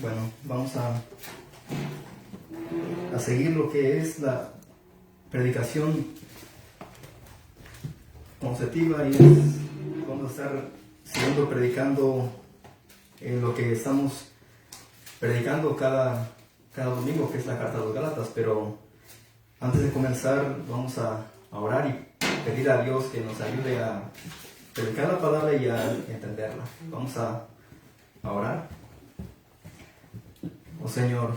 Bueno, vamos a seguir lo que es la predicación consecutiva vamos a estar siguiendo predicando lo que estamos predicando cada domingo, que es la carta de los Gálatas. Pero antes de comenzar vamos a orar y pedir a Dios que nos ayude a predicar la palabra y a entenderla. Vamos a orar. Oh Señor,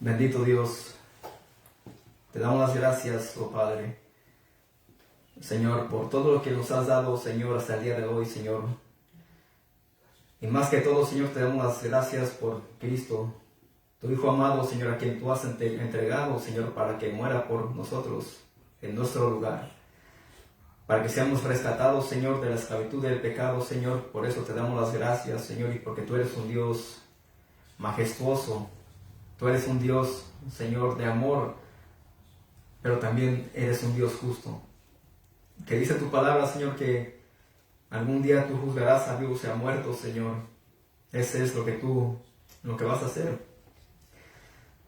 bendito Dios, te damos las gracias, oh Padre, Señor, por todo lo que nos has dado, Señor, hasta el día de hoy, Señor. Y más que todo, Señor, te damos las gracias por Cristo, tu Hijo amado, Señor, a quien tú has entregado, Señor, para que muera por nosotros en nuestro lugar, para que seamos rescatados, Señor, de la esclavitud del pecado, Señor. Por eso te damos las gracias, Señor, y porque tú eres un Dios majestuoso, tú eres un Dios, Señor, de amor, pero también eres un Dios justo, que dice tu palabra, Señor, que algún día tú juzgarás a vivos y a muertos, Señor. Ese es lo que vas a hacer.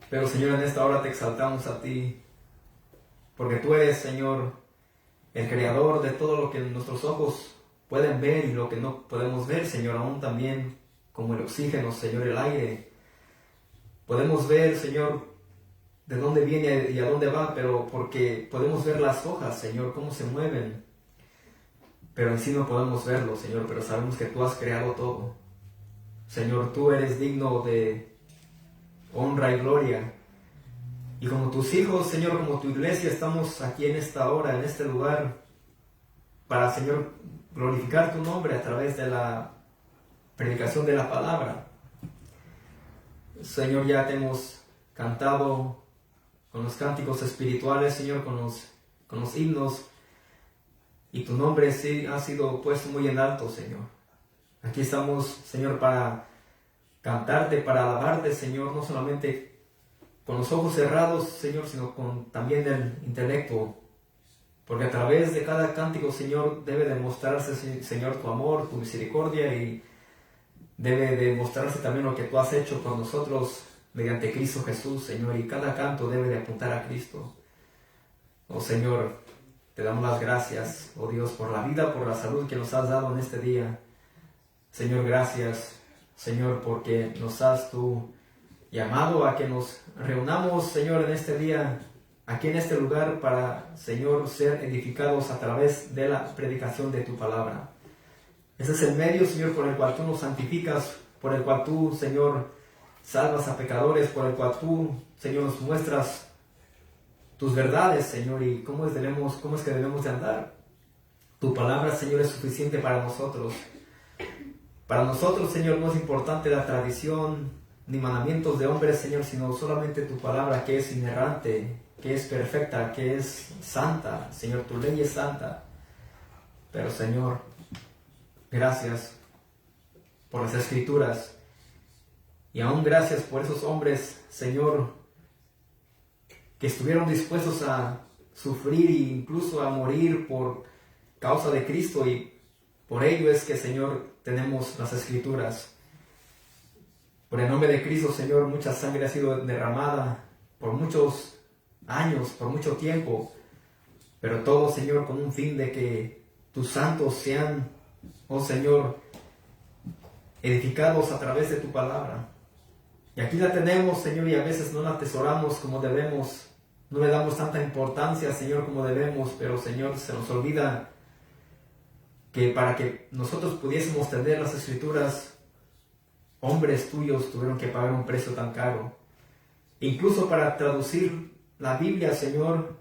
Pero, Señor, en esta hora te exaltamos a ti, porque tú eres, Señor, el creador de todo lo que nuestros ojos pueden ver y lo que no podemos ver, Señor, aún también como el oxígeno, Señor, el aire. Podemos ver, Señor, de dónde viene y a dónde va, pero porque podemos ver las hojas, Señor, cómo se mueven. Pero en sí no podemos verlo, Señor, pero sabemos que tú has creado todo. Señor, tú eres digno de honra y gloria. Y como tus hijos, Señor, como tu iglesia, estamos aquí en esta hora, en este lugar, para, Señor, glorificar tu nombre a través de la predicación de la palabra. Señor, ya te hemos cantado con los cánticos espirituales, Señor, con los himnos, y tu nombre sí ha sido puesto muy en alto, Señor. Aquí estamos, Señor, para cantarte, para alabarte, Señor, no solamente con los ojos cerrados, Señor, sino con también el intelecto, porque a través de cada cántico, Señor, debe demostrarse, Señor, tu amor, tu misericordia, y debe demostrarse también lo que tú has hecho con nosotros mediante Cristo Jesús, Señor, y cada canto debe de apuntar a Cristo. Oh Señor, te damos las gracias, oh Dios, por la vida, por la salud que nos has dado en este día. Señor, gracias, Señor, porque nos has tú llamado a que nos reunamos, Señor, en este día, aquí en este lugar, para, Señor, ser edificados a través de la predicación de tu palabra. Ese es el medio, Señor, por el cual tú nos santificas, por el cual tú, Señor, salvas a pecadores, por el cual tú, Señor, nos muestras tus verdades, Señor, y cómo es que debemos de andar. Tu palabra, Señor, es suficiente para nosotros. Para nosotros, Señor, no es importante la tradición ni mandamientos de hombres, Señor, sino solamente tu palabra, que es inerrante, que es perfecta, que es santa. Señor, tu ley es santa. Pero, Señor, gracias por las Escrituras, y aún gracias por esos hombres, Señor, que estuvieron dispuestos a sufrir e incluso a morir por causa de Cristo, y por ello es que, Señor, tenemos las Escrituras. Por el nombre de Cristo, Señor, mucha sangre ha sido derramada por muchos años, por mucho tiempo, pero todo, Señor, con un fin de que tus santos sean, oh Señor, edificados a través de tu palabra. Y aquí la tenemos, Señor, y a veces no la atesoramos como debemos, no le damos tanta importancia, Señor, como debemos, pero, Señor, se nos olvida que para que nosotros pudiésemos tener las Escrituras, hombres tuyos tuvieron que pagar un precio tan caro. Incluso para traducir la Biblia, Señor,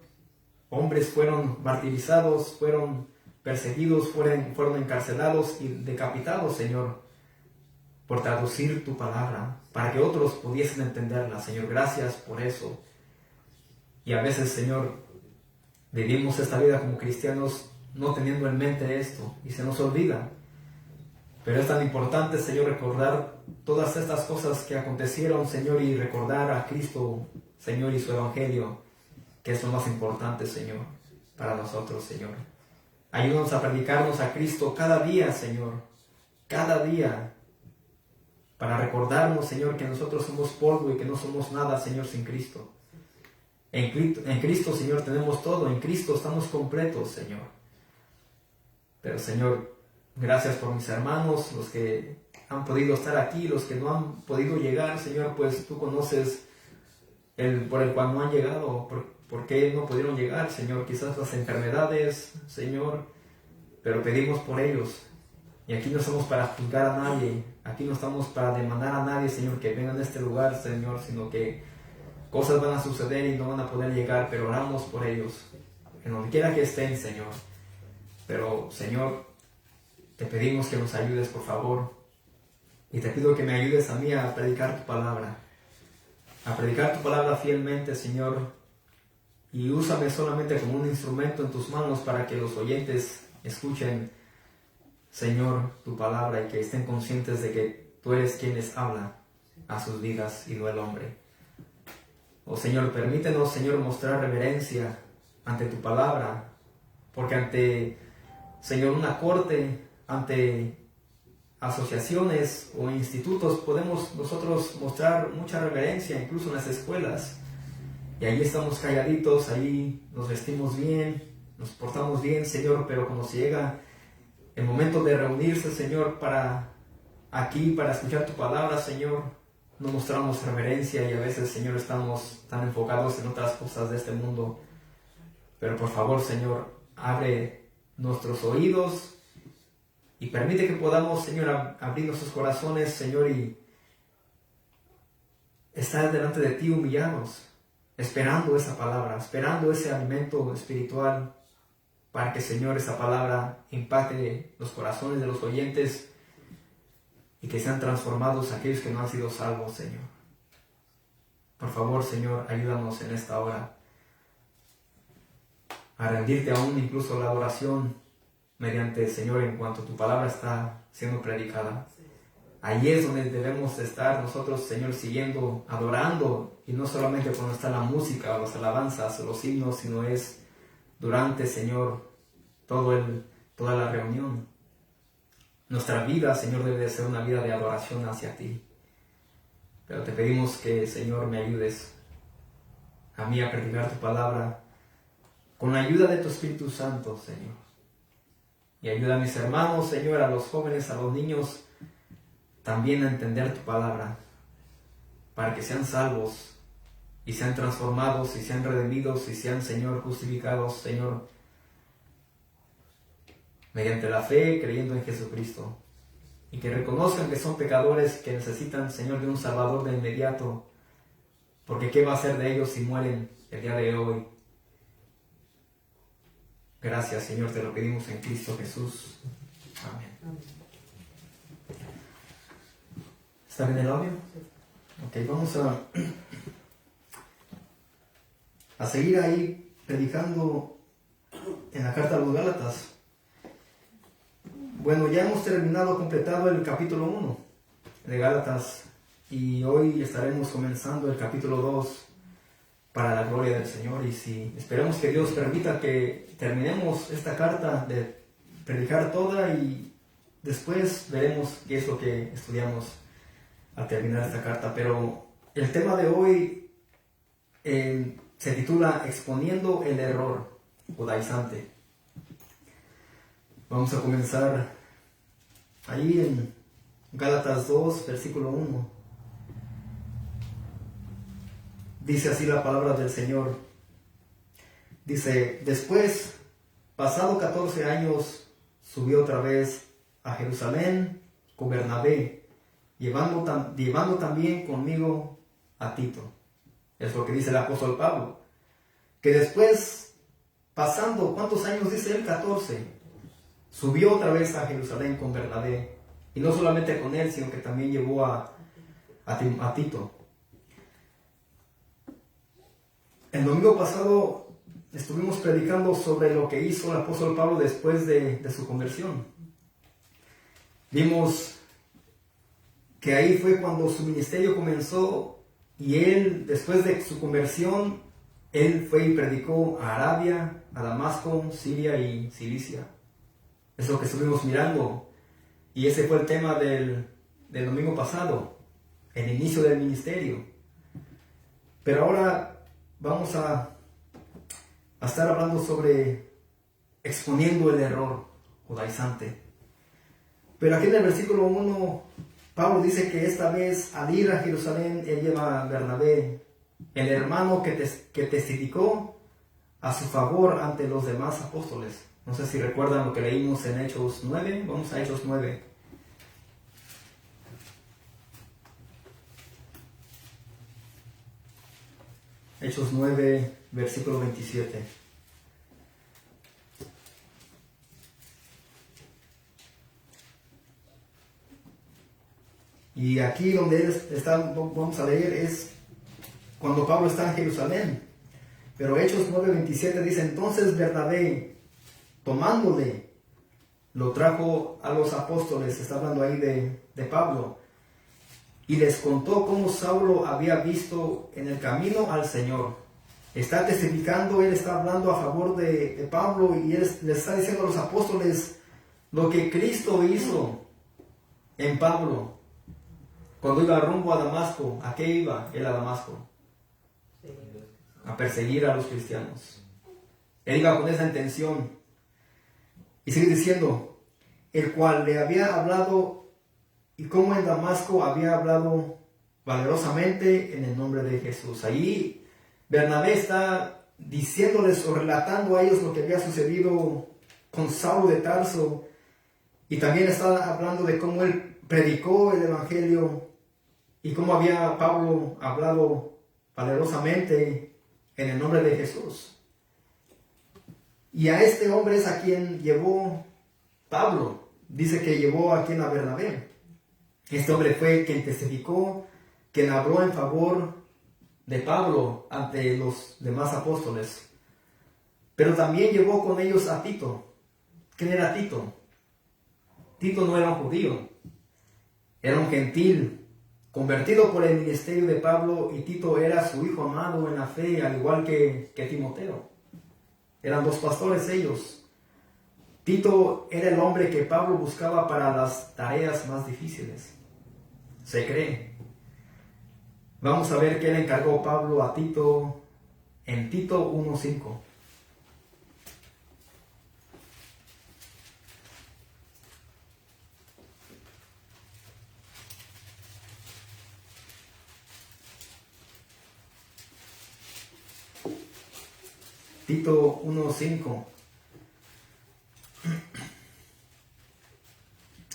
hombres fueron martirizados, fueron perseguidos, fueron encarcelados y decapitados, Señor, por traducir tu palabra, para que otros pudiesen entenderla, Señor. Gracias por eso. Y a veces, Señor, vivimos esta vida como cristianos no teniendo en mente esto, y se nos olvida. Pero es tan importante, Señor, recordar todas estas cosas que acontecieron, Señor, y recordar a Cristo, Señor, y su Evangelio, que es lo más importante, Señor, para nosotros, Señor. Ayúdanos a predicarnos a Cristo cada día, Señor, cada día. para recordarnos, Señor, que nosotros somos polvo y que no somos nada, Señor, sin Cristo. En Cristo, Señor, tenemos todo. En Cristo estamos completos, Señor. Pero, Señor, gracias por mis hermanos, los que han podido estar aquí, los que no han podido llegar, Señor, pues tú conoces por el cual no han llegado, por qué no pudieron llegar, Señor. Quizás las enfermedades, Señor, pero pedimos por ellos. Y aquí no estamos para juzgar a nadie, aquí no estamos para demandar a nadie, Señor, que venga a este lugar, Señor, sino que cosas van a suceder y no van a poder llegar, pero oramos por ellos, en donde quiera que estén, Señor. Pero, Señor, te pedimos que nos ayudes, por favor, y te pido que me ayudes a mí a predicar tu palabra fielmente, Señor, y úsame solamente como un instrumento en tus manos para que los oyentes escuchen, Señor, tu palabra y que estén conscientes de que tú eres quien les habla a sus vidas y no el hombre. Oh Señor, permítenos, Señor, mostrar reverencia ante tu palabra, porque ante, Señor, una corte, ante asociaciones o institutos podemos nosotros mostrar mucha reverencia, incluso en las escuelas, y allí estamos calladitos, allí nos vestimos bien, nos portamos bien, Señor, pero cuando se llega el momento de reunirse, Señor, para escuchar tu palabra, Señor, no mostramos reverencia y a veces, Señor, estamos tan enfocados en otras cosas de este mundo. Pero por favor, Señor, abre nuestros oídos y permite que podamos, Señor, abrir nuestros corazones, Señor, y estar delante de ti humillados, esperando esa palabra, esperando ese alimento espiritual, para que, Señor, esa palabra impacte los corazones de los oyentes y que sean transformados aquellos que no han sido salvos, Señor. Por favor, Señor, ayúdanos en esta hora a rendirte aún incluso la adoración mediante, Señor, en cuanto tu palabra está siendo predicada. Ahí es donde debemos estar nosotros, Señor, siguiendo, adorando, y no solamente cuando está la música, o las alabanzas, o los himnos, sino es durante, Señor, toda la reunión. Nuestra vida, Señor, debe de ser una vida de adoración hacia ti. Pero te pedimos que, Señor, me ayudes a mí a predicar tu palabra con la ayuda de tu Espíritu Santo, Señor. Y ayuda a mis hermanos, Señor, a los jóvenes, a los niños, también a entender tu palabra, para que sean salvos y sean transformados y sean redimidos y sean, Señor, justificados, Señor, mediante la fe, creyendo en Jesucristo, y que reconozcan que son pecadores, que necesitan, Señor, de un Salvador de inmediato, porque ¿qué va a hacer de ellos si mueren el día de hoy? Gracias, Señor, te lo pedimos en Cristo Jesús. Amén. ¿Está bien el audio? Ok, vamos a seguir ahí predicando en la carta a los Gálatas. Bueno, ya hemos completado el capítulo 1 de Gálatas y hoy estaremos comenzando el capítulo 2 para la gloria del Señor. Y si esperemos que Dios permita que terminemos esta carta de predicar toda y después veremos qué es lo que estudiamos al terminar esta carta. Pero el tema de hoy se titula Exponiendo el error judaizante. Vamos a comenzar ahí en Gálatas 2, versículo 1. Dice así la palabra del Señor. Dice: después, pasado 14 años, subió otra vez a Jerusalén con Bernabé, llevando también conmigo a Tito. Es lo que dice el apóstol Pablo. Que después, pasando, ¿cuántos años dice él? 14. Subió otra vez a Jerusalén con Bernabé. Y no solamente con él, sino que también llevó a Tito. El domingo pasado estuvimos predicando sobre lo que hizo el apóstol Pablo después de su conversión. Vimos que ahí fue cuando su ministerio comenzó y él, después de su conversión, él fue y predicó a Arabia, a Damasco, Siria y Cilicia. Es lo que estuvimos mirando. Y ese fue el tema del del domingo pasado, el inicio del ministerio. Pero ahora vamos a estar hablando sobre exponiendo el error judaizante. Pero aquí en el versículo 1, Pablo dice que esta vez al ir a Jerusalén, él lleva a Bernabé, el hermano que testificó a su favor ante los demás apóstoles. No sé si recuerdan lo que leímos en Hechos 9. Vamos a Hechos 9. Hechos 9, versículo 27. Y aquí donde él está, vamos a leer, es cuando Pablo está en Jerusalén. Pero Hechos 9:27 dice, entonces Bernabé, tomándole, lo trajo a los apóstoles, está hablando ahí de Pablo, y les contó cómo Saulo había visto en el camino al Señor. Está testificando, él está hablando a favor de Pablo, y él les está diciendo a los apóstoles lo que Cristo hizo en Pablo. Cuando iba rumbo a Damasco, ¿a qué iba él a Damasco? A perseguir a los cristianos. Él iba con esa intención. Y sigue diciendo, el cual le había hablado, y cómo en Damasco había hablado valerosamente en el nombre de Jesús. Allí Bernabé está diciéndoles o relatando a ellos lo que había sucedido con Saulo de Tarso, y también está hablando de cómo él predicó el evangelio y cómo había Pablo hablado valerosamente en el nombre de Jesús. Y a este hombre es a quien llevó Pablo. Dice que llevó a quien, a Bernabé. Este hombre fue quien testificó, quien habló en favor de Pablo ante los demás apóstoles. Pero también llevó con ellos a Tito. ¿Quién era Tito? Tito no era un judío, era un gentil, convertido por el ministerio de Pablo, y Tito era su hijo amado en la fe, al igual que Timoteo. Eran dos pastores ellos. Tito era el hombre que Pablo buscaba para las tareas más difíciles, se cree. Vamos a ver qué le encargó Pablo a Tito en Tito 1:5. Tito 1:5.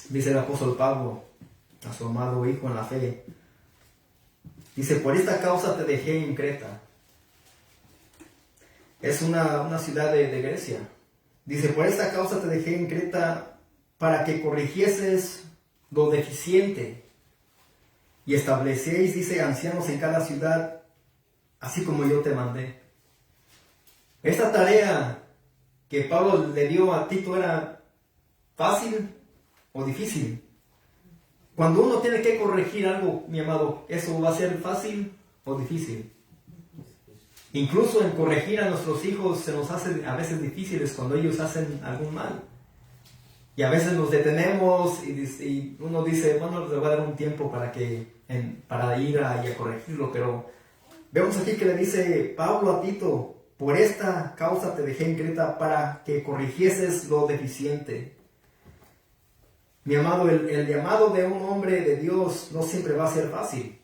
Dice el apóstol Pablo a su amado hijo en la fe. Dice, por esta causa te dejé en Creta. Es una ciudad de Grecia. Dice, por esta causa te dejé en Creta para que corrigieses lo deficiente y establecéis, dice, ancianos en cada ciudad, así como yo te mandé. Esta tarea que Pablo le dio a Tito era fácil o difícil. Cuando uno tiene que corregir algo, mi amado, ¿eso va a ser fácil o difícil? Incluso en corregir a nuestros hijos se nos hace a veces difíciles cuando ellos hacen algún mal. Y a veces nos detenemos y uno dice, bueno, le voy a dar un tiempo para ir a corregirlo. Pero vemos aquí que le dice Pablo a Tito, por esta causa te dejé en Creta para que corrigieses lo deficiente. Mi amado, el llamado de un hombre de Dios no siempre va a ser fácil.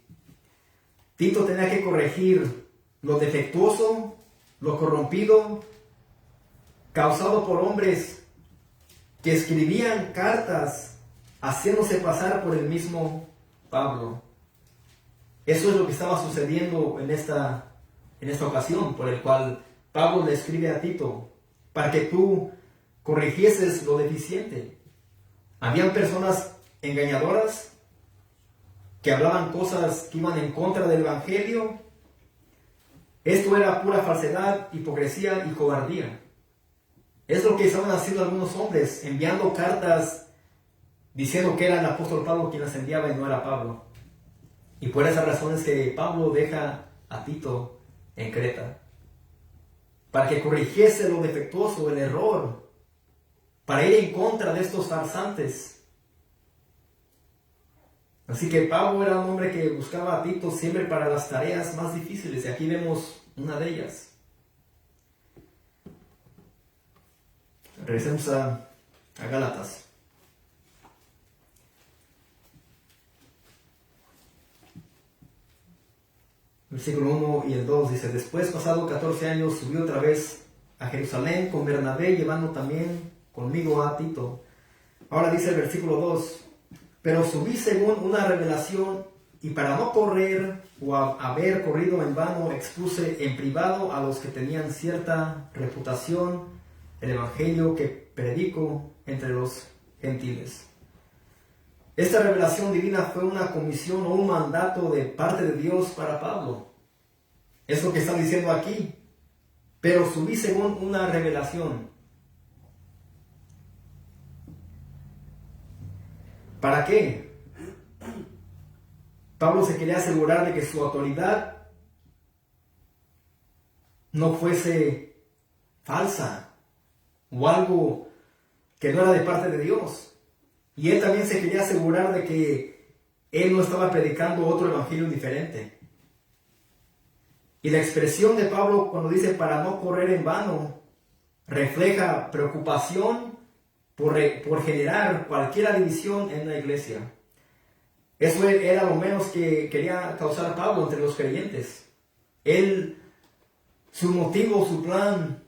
Tito tenía que corregir lo defectuoso, lo corrompido, causado por hombres que escribían cartas haciéndose pasar por el mismo Pablo. Eso es lo que estaba sucediendo en esta ocasión, por el cual Pablo le escribe a Tito, para que tú corrigieses lo deficiente. Habían personas engañadoras que hablaban cosas que iban en contra del evangelio. Esto era pura falsedad, hipocresía y cobardía. Es lo que estaban haciendo algunos hombres, enviando cartas diciendo que era el apóstol Pablo quien las enviaba y no era Pablo. Y por esa razón es que Pablo deja a Tito en Creta, para que corrigiese lo defectuoso, el error, para ir en contra de estos farsantes. Así que Pablo era un hombre que buscaba a Tito siempre para las tareas más difíciles, y aquí vemos una de ellas. Regresemos a Gálatas. Versículo 1 y el 2 dice: después, pasado 14 años, subí otra vez a Jerusalén con Bernabé, llevando también conmigo a Tito. Ahora dice el versículo 2: pero subí según una revelación, y para no correr o haber corrido en vano, expuse en privado a los que tenían cierta reputación el evangelio que predico entre los gentiles. Esta revelación divina fue una comisión o un mandato de parte de Dios para Pablo. Es lo que está diciendo aquí. Pero subí según una revelación. ¿Para qué? Pablo se quería asegurar de que su autoridad no fuese falsa o algo que no era de parte de Dios. Y él también se quería asegurar de que él no estaba predicando otro evangelio diferente. Y la expresión de Pablo cuando dice para no correr en vano refleja preocupación por generar cualquier división en la iglesia. Eso era lo menos que quería causar Pablo entre los creyentes. Su motivo, su plan,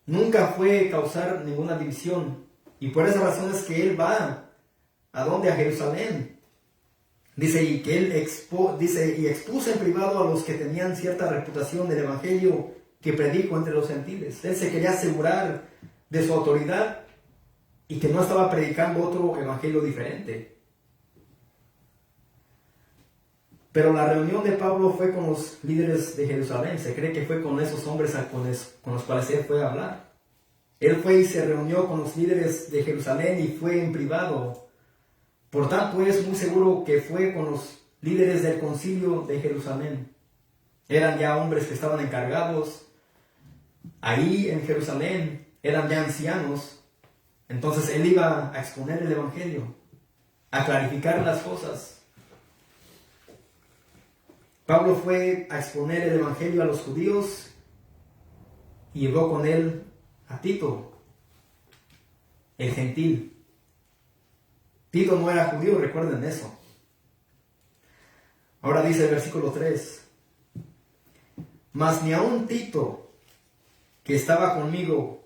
nunca fue causar ninguna división. Y por esa razón es que él va ¿a dónde? A Jerusalén. Dice, y que él expuso en privado a los que tenían cierta reputación del evangelio que predico entre los gentiles. Él se quería asegurar de su autoridad y que no estaba predicando otro evangelio diferente. Pero la reunión de Pablo fue con los líderes de Jerusalén. Se cree que fue con esos hombres con los cuales él fue a hablar. Él fue y se reunió con los líderes de Jerusalén y fue en privado. Por tanto, es muy seguro que fue con los líderes del concilio de Jerusalén. Eran ya hombres que estaban encargados ahí en Jerusalén. Eran ya ancianos. Entonces él iba a exponer el evangelio, a clarificar las cosas. Pablo fue a exponer el evangelio a los judíos y llevó con él a Tito, el gentil. Tito no era judío, recuerden eso. Ahora dice el versículo 3: mas ni aun Tito, que estaba conmigo,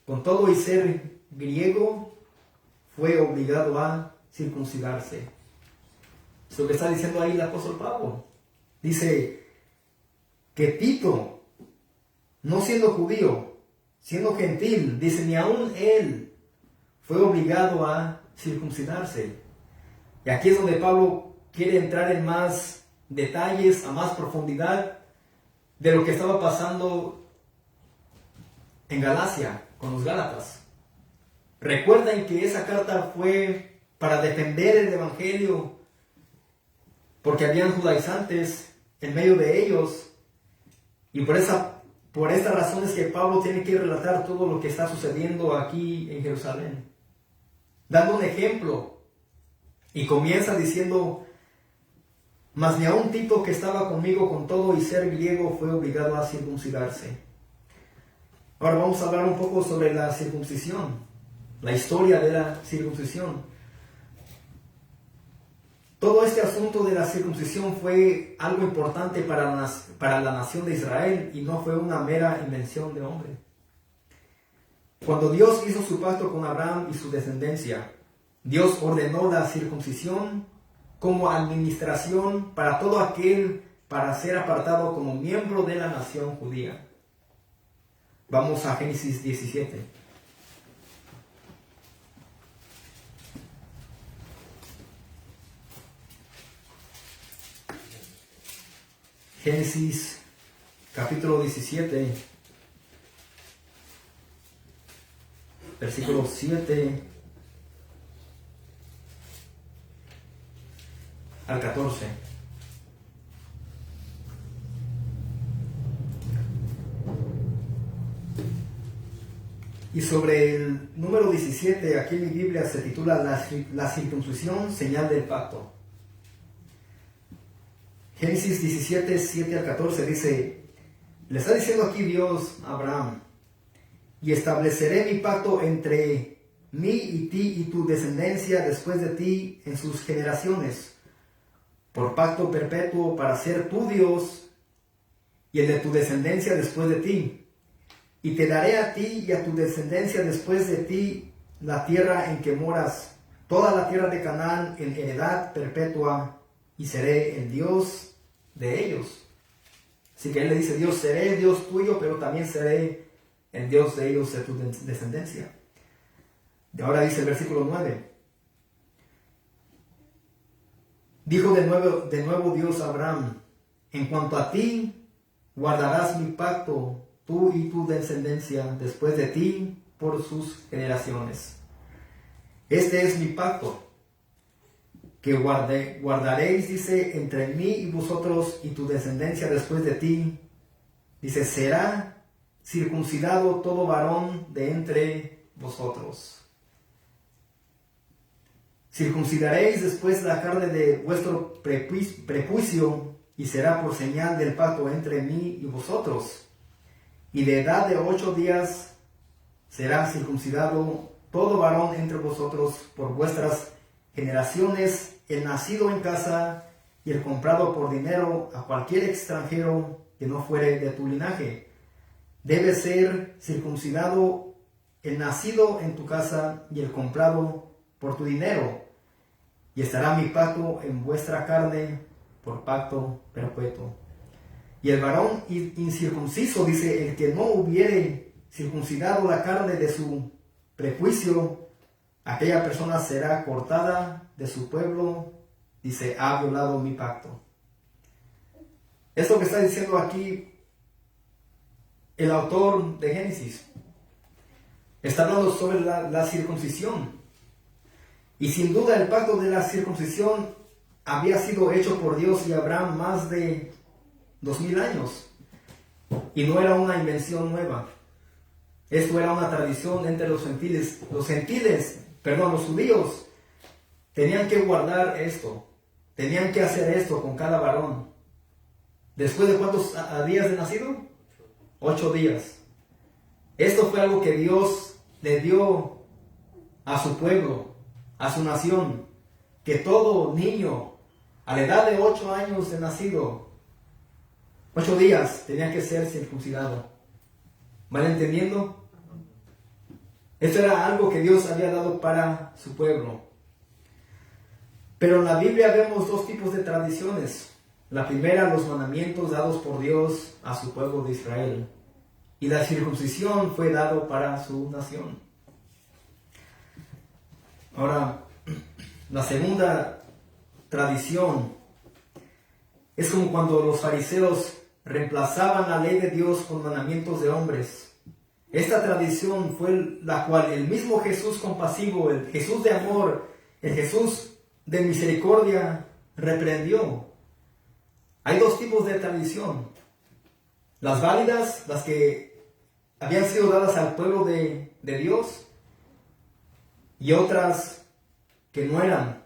con todo y ser griego, fue obligado a circuncidarse. Es lo que está diciendo ahí el apóstol Pablo. Dice que Tito, no siendo judío, siendo gentil, dice, ni aun él fue obligado a circuncidarse. Y aquí es donde Pablo quiere entrar en más detalles, a más profundidad de lo que estaba pasando en Galacia con los Gálatas. Recuerden que esa carta fue para defender el evangelio, porque habían judaizantes en medio de ellos, y por esta razón es que Pablo tiene que relatar todo lo que está sucediendo aquí en Jerusalén, dando un ejemplo, y comienza diciendo, mas ni aun Tito, que estaba conmigo, con todo y ser griego, fue obligado a circuncidarse. Ahora vamos a hablar un poco sobre la circuncisión, la historia de la circuncisión. Todo este asunto de la circuncisión fue algo importante para la nación de Israel y no fue una mera invención de hombre. Cuando Dios hizo su pacto con Abraham y su descendencia, Dios ordenó la circuncisión como administración para todo aquel para ser apartado como miembro de la nación judía. Vamos a Génesis 17. Génesis capítulo 17, versículo 7 al 14. Y sobre el número 17, aquí en mi Biblia se titula la circuncisión, señal del pacto. Génesis 17, 7 al 14 dice, le está diciendo aquí Dios a Abraham, y estableceré mi pacto entre mí y ti y tu descendencia después de ti en sus generaciones, por pacto perpetuo para ser tu Dios y el de tu descendencia después de ti. Y te daré a ti y a tu descendencia después de ti la tierra en que moras, toda la tierra de Canaán en heredad perpetua, y seré el Dios de ellos. Así que él le dice, Dios, seré el Dios tuyo, pero también seré el Dios de ellos, de tu descendencia. Y ahora dice el versículo 9. Dijo de nuevo Dios a Abraham, en cuanto a ti, guardarás mi pacto, tú y tu descendencia después de ti por sus generaciones. Este es mi pacto, que guardaréis, dice, entre mí y vosotros y tu descendencia después de ti. Dice, será circuncidado todo varón de entre vosotros. Circuncidaréis después la carne de vuestro prepucio, y será por señal del pacto entre mí y vosotros. Y de edad de 8 días será circuncidado todo varón entre vosotros por vuestras generaciones, el nacido en casa y el comprado por dinero a cualquier extranjero que no fuere de tu linaje. Debe ser circuncidado el nacido en tu casa y el comprado por tu dinero. Y estará mi pacto en vuestra carne por pacto perpetuo. Y el varón incircunciso, dice, el que no hubiere circuncidado la carne de su prepucio, aquella persona será cortada de su pueblo, dice, ha violado mi pacto. Esto que está diciendo aquí el autor de Génesis está hablando sobre la circuncisión. Y sin duda el pacto de la circuncisión había sido hecho por Dios y Abraham más de 2000 años. Y no era una invención nueva. Esto era una tradición entre los gentiles. Los judíos tenían que guardar esto. Tenían que hacer esto con cada varón. ¿Después de cuántos días de nacido? 8 días. Esto fue algo que Dios le dio a su pueblo, a su nación, que todo niño a la edad de 8 años de nacido, 8 días, tenía que ser circuncidado. ¿Van entendiendo? Esto era algo que Dios había dado para su pueblo. Pero en la Biblia vemos 2 tipos de tradiciones. La primera, los mandamientos dados por Dios a su pueblo de Israel. Y la circuncisión fue dado para su nación. Ahora, la segunda tradición es como cuando los fariseos reemplazaban la ley de Dios con mandamientos de hombres. Esta tradición fue la cual el mismo Jesús compasivo, el Jesús de amor, el Jesús de misericordia reprendió. Hay 2 tipos de tradición. Las válidas, las que habían sido dadas al pueblo de Dios, y otras que no eran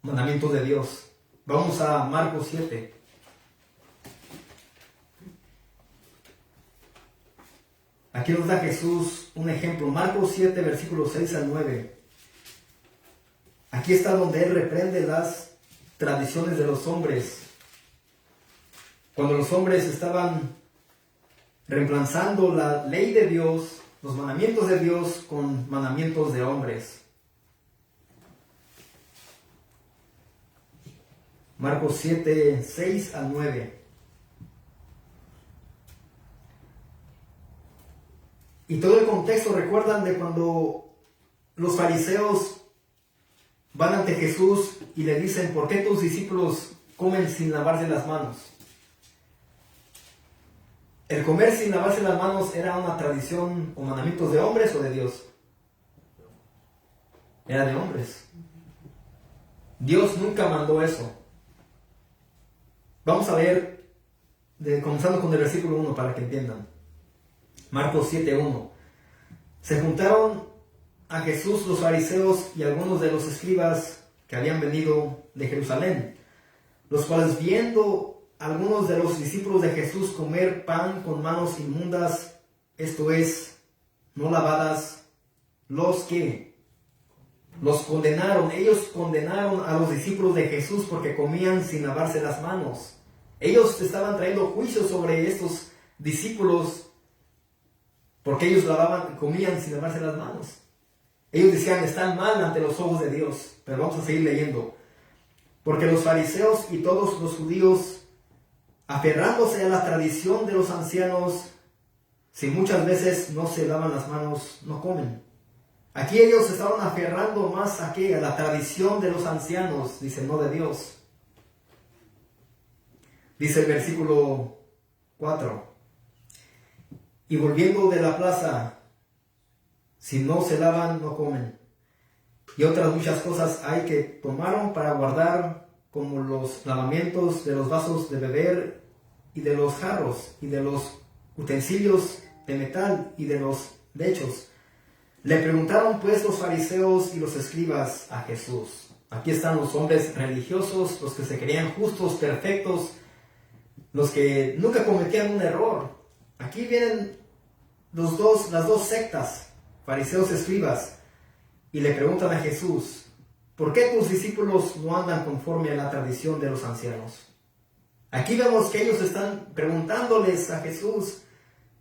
mandamientos de Dios. Vamos a Marcos 7. Aquí nos da Jesús un ejemplo. Marcos 7, versículos 6 al 9. Aquí está donde Él reprende las tradiciones de los hombres. Cuando los hombres estaban reemplazando la ley de Dios, los mandamientos de Dios, con mandamientos de hombres. Marcos 7, 6 al 9. Y todo el contexto, recuerdan de cuando los fariseos van ante Jesús y le dicen, ¿por qué tus discípulos comen sin lavarse las manos? ¿El comer sin lavarse las manos era una tradición o mandamientos de hombres o de Dios? Era de hombres. Dios nunca mandó eso. Vamos a ver, comenzando con el versículo 1 para que entiendan. Marcos 7:1. Se juntaron a Jesús los fariseos y algunos de los escribas que habían venido de Jerusalén. los cuales viendo algunos de los discípulos de Jesús comer pan con manos inmundas, esto es, no lavadas, los condenaron. Ellos condenaron a los discípulos de Jesús porque comían sin lavarse las manos. Ellos estaban trayendo juicio sobre estos discípulos porque ellos comían sin lavarse las manos. Ellos decían, están mal ante los ojos de Dios. Pero vamos a seguir leyendo. Porque los fariseos y todos los judíos, aferrándose a la tradición de los ancianos, si muchas veces no se lavan las manos, no comen. Aquí ellos se estaban aferrando más a la tradición de los ancianos, dice, no de Dios. Dice el versículo 4. Y volviendo de la plaza, si no se lavan, no comen. Y otras muchas cosas hay que tomaron para guardar, como los lavamientos de los vasos de beber y de los jarros y de los utensilios de metal y de los lechos. Le preguntaron pues los fariseos y los escribas a Jesús. Aquí están los hombres religiosos, los que se creían justos, perfectos, los que nunca cometían un error. Aquí vienen las dos sectas, fariseos y escribas, y le preguntan a Jesús, ¿por qué tus discípulos no andan conforme a la tradición de los ancianos? Aquí vemos que ellos están preguntándoles a Jesús,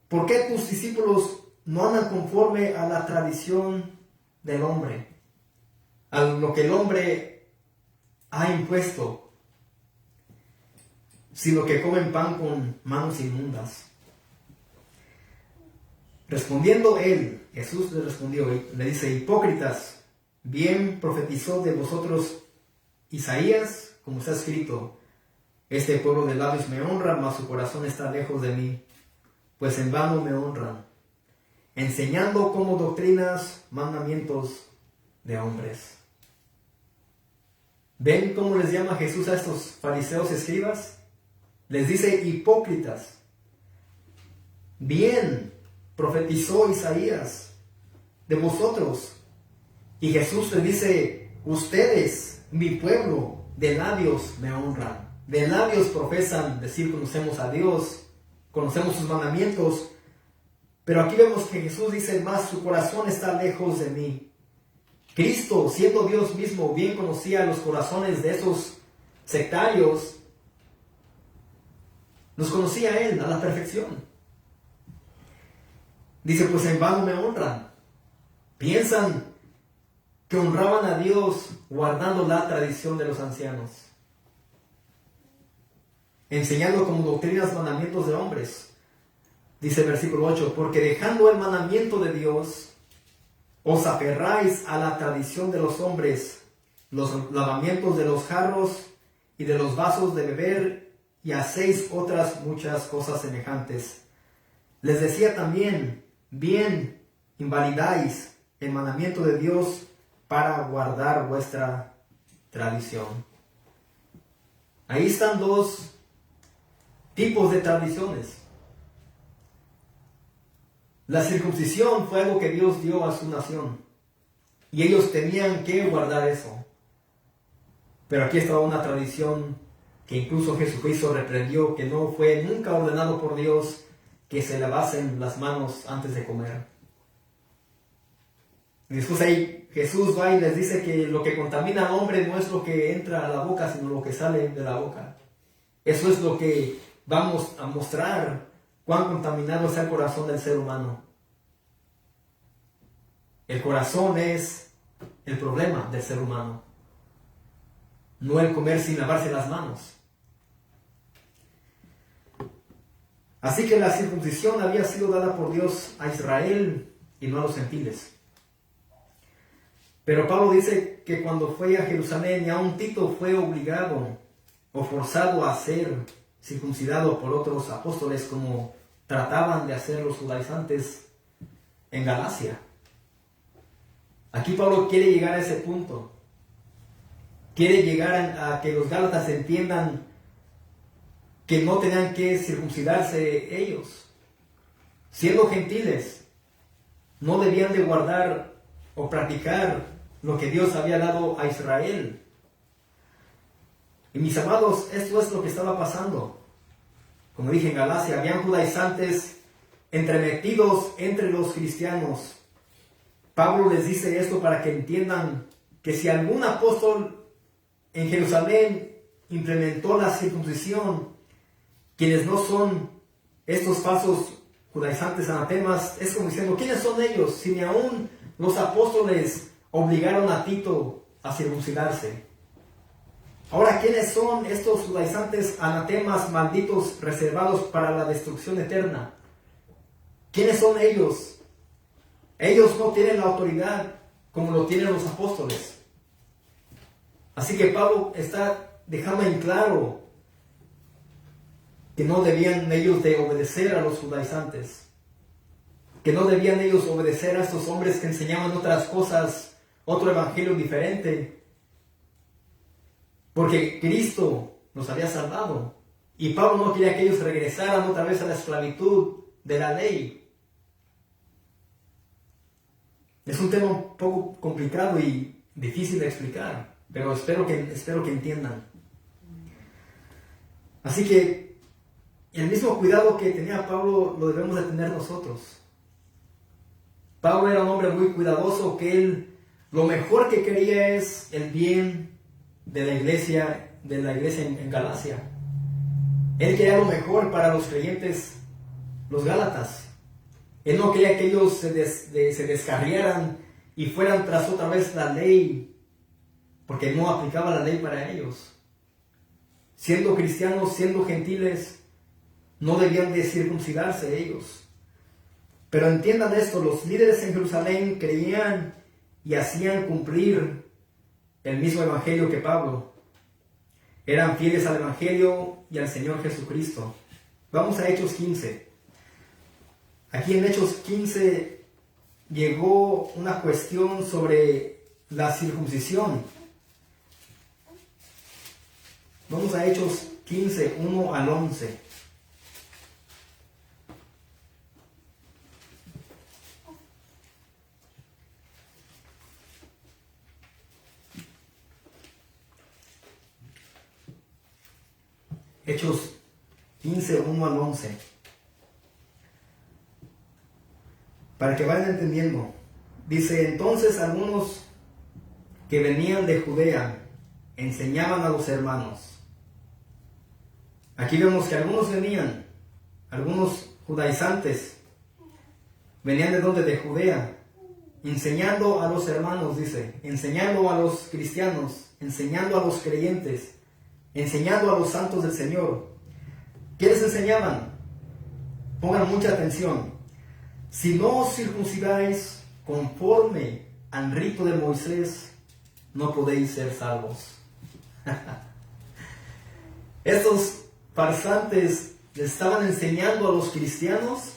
¿por qué tus discípulos no andan conforme a la tradición del hombre? A lo que el hombre ha impuesto, sino que comen pan con manos inmundas. Respondiendo él, Jesús le respondió y le dice, hipócritas, bien profetizó de vosotros Isaías, como está escrito, este pueblo de labios me honra, mas su corazón está lejos de mí, pues en vano me honran, enseñando como doctrinas mandamientos de hombres. ¿Ven cómo les llama Jesús a estos fariseos y escribas? Les dice hipócritas. Bien profetizó Isaías de vosotros. Y Jesús les dice, ustedes, mi pueblo, de labios me honran. De labios profesan decir conocemos a Dios, conocemos sus mandamientos. Pero aquí vemos que Jesús dice más, su corazón está lejos de mí. Cristo, siendo Dios mismo, bien conocía los corazones de esos sectarios. Los conocía a Él a la perfección. Dice, pues en vano me honran. Piensan que honraban a Dios guardando la tradición de los ancianos, enseñando como doctrinas mandamientos de hombres. Dice el versículo 8, porque dejando el mandamiento de Dios, os aferráis a la tradición de los hombres, los lavamientos de los jarros y de los vasos de beber, y hacéis otras muchas cosas semejantes. Les decía también, bien invalidáis el mandamiento de Dios para guardar vuestra tradición. Ahí están dos tipos de tradiciones. La circuncisión fue algo que Dios dio a su nación y ellos tenían que guardar eso. Pero aquí estaba una tradición que incluso Jesucristo reprendió, que no fue nunca ordenado por Dios que se lavasen las manos antes de comer. Y después ahí Jesús va y les dice que lo que contamina al hombre no es lo que entra a la boca, sino lo que sale de la boca. Eso es lo que vamos a mostrar cuán contaminado está el corazón del ser humano. El corazón es el problema del ser humano, no el comer sin lavarse las manos. Así que la circuncisión había sido dada por Dios a Israel y no a los gentiles. Pero Pablo dice que cuando fue a Jerusalén, y aún Tito fue obligado o forzado a ser circuncidado por otros apóstoles, como trataban de hacer los judaizantes en Galacia. Aquí Pablo quiere llegar a ese punto. Quiere llegar a que los gálatas entiendan que no tenían que circuncidarse ellos. Siendo gentiles, no debían de guardar o practicar lo que Dios había dado a Israel. Y mis amados, esto es lo que estaba pasando. Como dije en Galacia, habían judaizantes entremetidos entre los cristianos. Pablo les dice esto para que entiendan que si algún apóstol en Jerusalén implementó la circuncisión, quienes no son estos falsos judaizantes anatemas, es como diciendo, ¿quiénes son ellos? Si ni aún los apóstoles obligaron a Tito a circuncidarse. Ahora, ¿quiénes son estos judaizantes anatemas malditos reservados para la destrucción eterna? ¿Quiénes son ellos? Ellos no tienen la autoridad como lo tienen los apóstoles. Así que Pablo está dejando en claro que no debían ellos de obedecer a los judaizantes, que no debían ellos obedecer a estos hombres que enseñaban otras cosas, otro evangelio diferente, porque Cristo los había salvado y Pablo no quería que ellos regresaran otra vez a la esclavitud de la ley. Es un tema un poco complicado y difícil de explicar, pero espero que entiendan. Así que el mismo cuidado que tenía Pablo lo debemos de tener nosotros. Pablo era un hombre muy cuidadoso, que él lo mejor que quería es el bien de la iglesia en Galacia. Él quería lo mejor para los creyentes, los gálatas. Él no quería que ellos se descarriaran y fueran tras otra vez la ley, porque no aplicaba la ley para ellos. Siendo cristianos, siendo gentiles, no debían de circuncidarse ellos. Pero entiendan esto, los líderes en Jerusalén creían y hacían cumplir el mismo evangelio que Pablo. Eran fieles al evangelio y al Señor Jesucristo. Vamos a Hechos 15. Aquí en Hechos 15 llegó una cuestión sobre la circuncisión. Vamos a Hechos 15, 1 al 11. Hechos 15, 1 al 11. Para que vayan entendiendo. Dice, entonces algunos que venían de Judea enseñaban a los hermanos. Aquí vemos que algunos judaizantes, venían de donde, de Judea, enseñando a los hermanos, dice, enseñando a los cristianos, enseñando a los creyentes, enseñando a los santos del Señor. ¿Qué les enseñaban? Pongan mucha atención. Si no os circuncidáis conforme al rito de Moisés, no podéis ser salvos. Estos farsantes le estaban enseñando a los cristianos.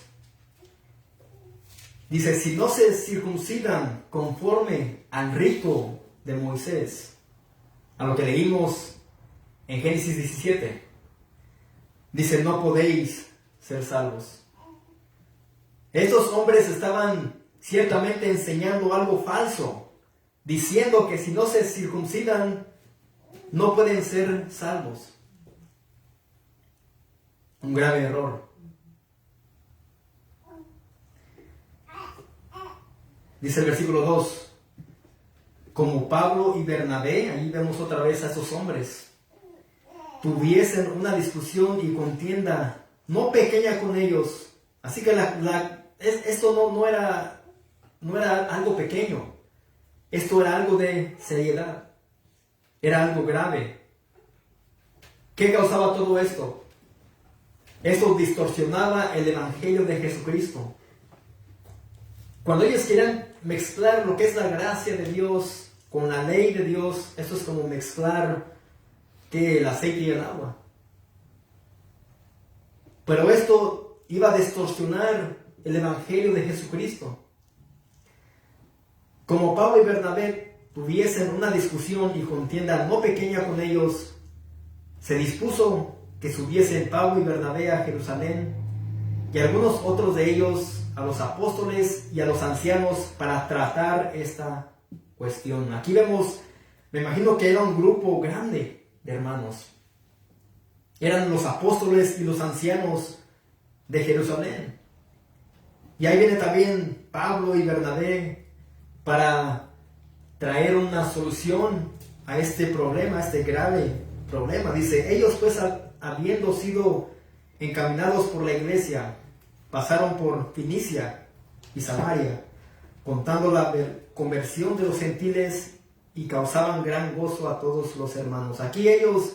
Dice, si no se circuncidan conforme al rito de Moisés, a lo que leímos en Génesis 17, dice, no podéis ser salvos. Estos hombres estaban ciertamente enseñando algo falso, diciendo que si no se circuncidan, no pueden ser salvos. Un grave error. Dice el versículo 2, como Pablo y Bernabé, ahí vemos otra vez a esos hombres, tuviesen una discusión y contienda no pequeña con ellos. Así que esto no era algo pequeño. Esto era algo de seriedad. Era algo grave. ¿Qué causaba todo esto? Esto distorsionaba el evangelio de Jesucristo. Cuando ellos querían mezclar lo que es la gracia de Dios con la ley de Dios, esto es como mezclar el aceite y el agua. Pero esto iba a distorsionar el evangelio de Jesucristo. Como Pablo y Bernabé tuviesen una discusión y contienda no pequeña con ellos, se dispuso que subiesen Pablo y Bernabé a Jerusalén y algunos otros de ellos a los apóstoles y a los ancianos para tratar esta cuestión. Aquí vemos, me imagino que era un grupo grande, de hermanos. Eran los apóstoles y los ancianos de Jerusalén. Y ahí viene también Pablo y Bernabé para traer una solución a este problema, a este grave problema. Dice, ellos pues habiendo sido encaminados por la iglesia, pasaron por Fenicia y Samaria, contando la conversión de los gentiles y causaban gran gozo a todos los hermanos. Aquí ellos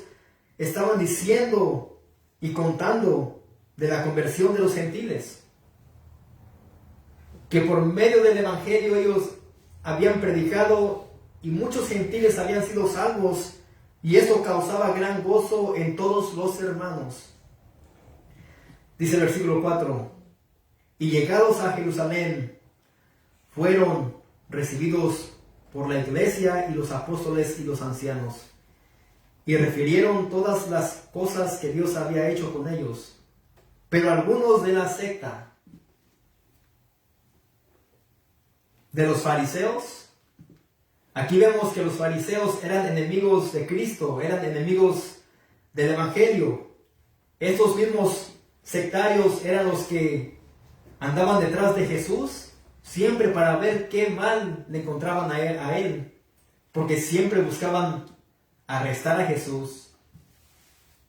estaban diciendo y contando de la conversión de los gentiles, que por medio del evangelio ellos habían predicado y muchos gentiles habían sido salvos, y esto causaba gran gozo en todos los hermanos. Dice el versículo 4, y llegados a Jerusalén, fueron recibidos por la iglesia y los apóstoles y los ancianos, y refirieron todas las cosas que Dios había hecho con ellos. Pero algunos de la secta de los fariseos, aquí vemos que los fariseos eran enemigos de Cristo, eran enemigos del evangelio. Estos mismos sectarios eran los que andaban detrás de Jesús, siempre para ver qué mal le encontraban a él, porque siempre buscaban arrestar a Jesús.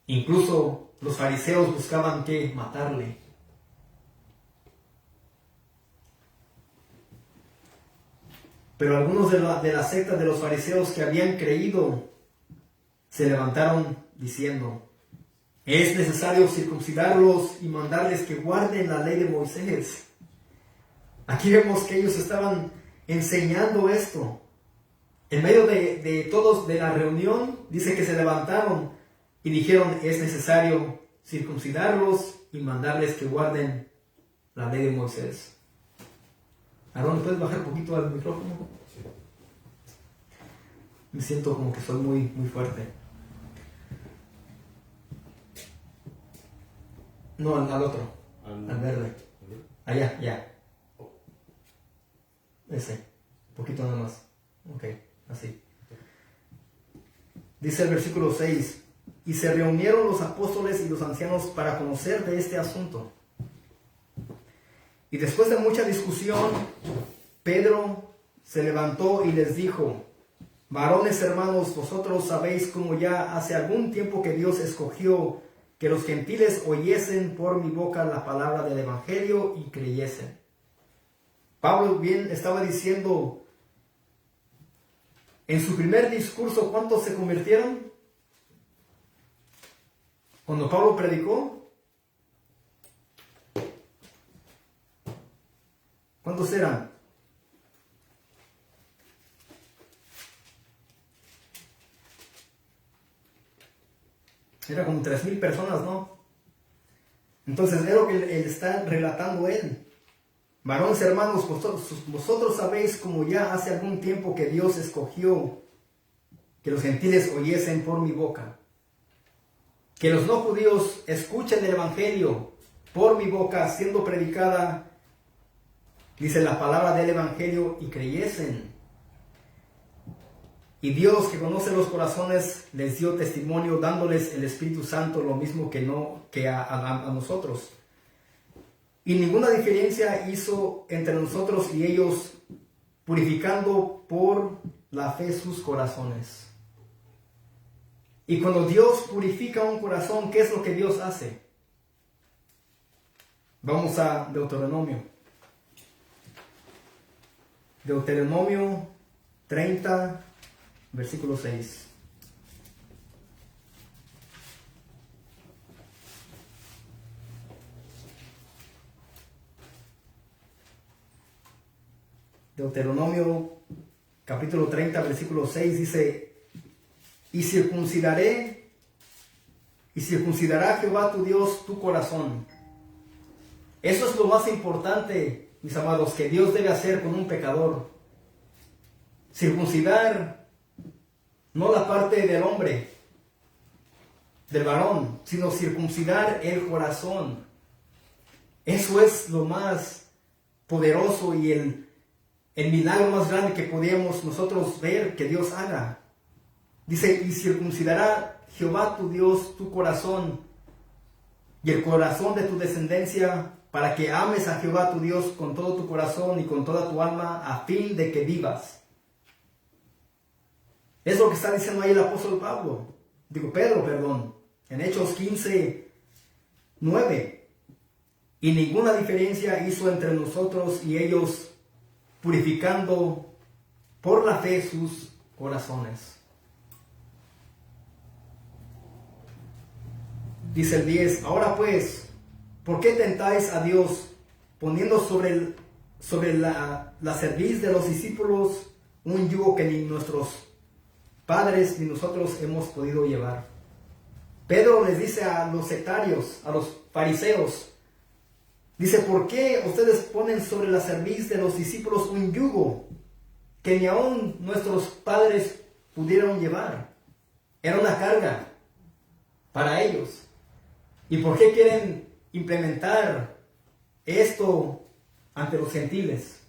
Incluso los fariseos buscaban que matarle. Pero algunos de la secta de los fariseos que habían creído se levantaron diciendo, es necesario circuncidarlos y mandarles que guarden la ley de Moisés. Aquí vemos que ellos estaban enseñando esto. En medio de todos de la reunión, dice que se levantaron y dijeron, es necesario circuncidarlos y mandarles que guarden la ley de Moisés. Aarón, ¿puedes bajar un poquito al micrófono? Sí. Me siento como que soy muy fuerte. No, al otro. Al verde. Allá, ya. Ese. Un poquito nada más. Ok, así. Dice el versículo 6. Y se reunieron los apóstoles y los ancianos para conocer de este asunto. Y después de mucha discusión, Pedro se levantó y les dijo, varones hermanos, vosotros sabéis cómo ya hace algún tiempo que Dios escogió que los gentiles oyesen por mi boca la palabra del evangelio y creyesen. Pablo bien estaba diciendo en su primer discurso, ¿cuántos se convirtieron? Cuando Pablo predicó, ¿cuántos eran? Era como 3,000 personas, ¿no? Entonces es lo que él está relatando él. Varones hermanos, vosotros sabéis como ya hace algún tiempo que Dios escogió que los gentiles oyesen por mi boca, que los no judíos escuchen el evangelio por mi boca siendo predicada, dice la palabra del evangelio, y creyesen. Y Dios, que conoce los corazones, les dio testimonio dándoles el Espíritu Santo, lo mismo que a nosotros. Y ninguna diferencia hizo entre nosotros y ellos, purificando por la fe sus corazones. Y cuando Dios purifica un corazón, ¿qué es lo que Dios hace? Vamos a Deuteronomio. Deuteronomio 30, versículo 6. Deuteronomio capítulo 30, versículo 6 dice, y circuncidará Jehová tu Dios tu corazón. Eso es lo más importante, mis amados, que Dios debe hacer con un pecador. Circuncidar no la parte del hombre, del varón, sino circuncidar el corazón. Eso es lo más poderoso y el milagro más grande que podíamos nosotros ver que Dios haga. Dice, y circuncidará Jehová tu Dios tu corazón y el corazón de tu descendencia, para que ames a Jehová tu Dios con todo tu corazón y con toda tu alma, a fin de que vivas. Es lo que está diciendo ahí el apóstol Pedro, en Hechos 15:9. Y ninguna diferencia hizo entre nosotros y ellos, purificando por la fe sus corazones. Dice el 10, ahora pues, ¿por qué tentáis a Dios poniendo sobre la cerviz de los discípulos un yugo que ni nuestros padres ni nosotros hemos podido llevar? Pedro les dice a los sectarios, a los fariseos, dice, ¿por qué ustedes ponen sobre la cerviz de los discípulos un yugo que ni aun nuestros padres pudieron llevar? Era una carga para ellos. ¿Y por qué quieren implementar esto ante los gentiles?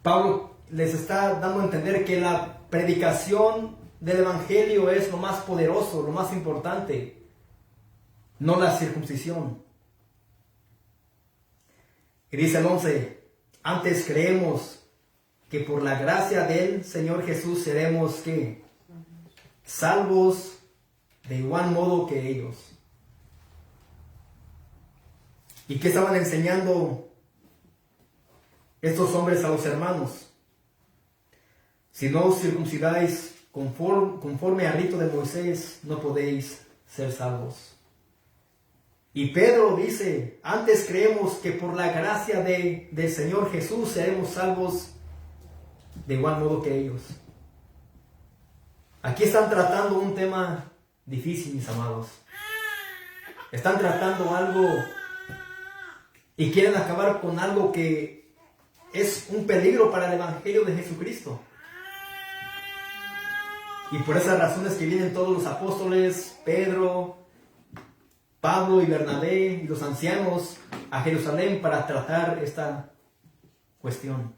Pablo les está dando a entender que la predicación del evangelio es lo más poderoso, lo más importante, no la circuncisión. Y dice el 11, antes creemos que por la gracia del Señor Jesús seremos ¿qué? Salvos de igual modo que ellos. ¿Y qué estaban enseñando estos hombres a los hermanos? Si no os circuncidáis conforme al rito de Moisés, no podéis ser salvos. Y Pedro dice, antes creemos que por la gracia del Señor Jesús seremos salvos de igual modo que ellos. Aquí están tratando un tema difícil, mis amados. Están tratando algo y quieren acabar con algo que es un peligro para el evangelio de Jesucristo. Y por esas razones que vienen todos los apóstoles, Pedro, Pablo y Bernabé y los ancianos a Jerusalén para tratar esta cuestión.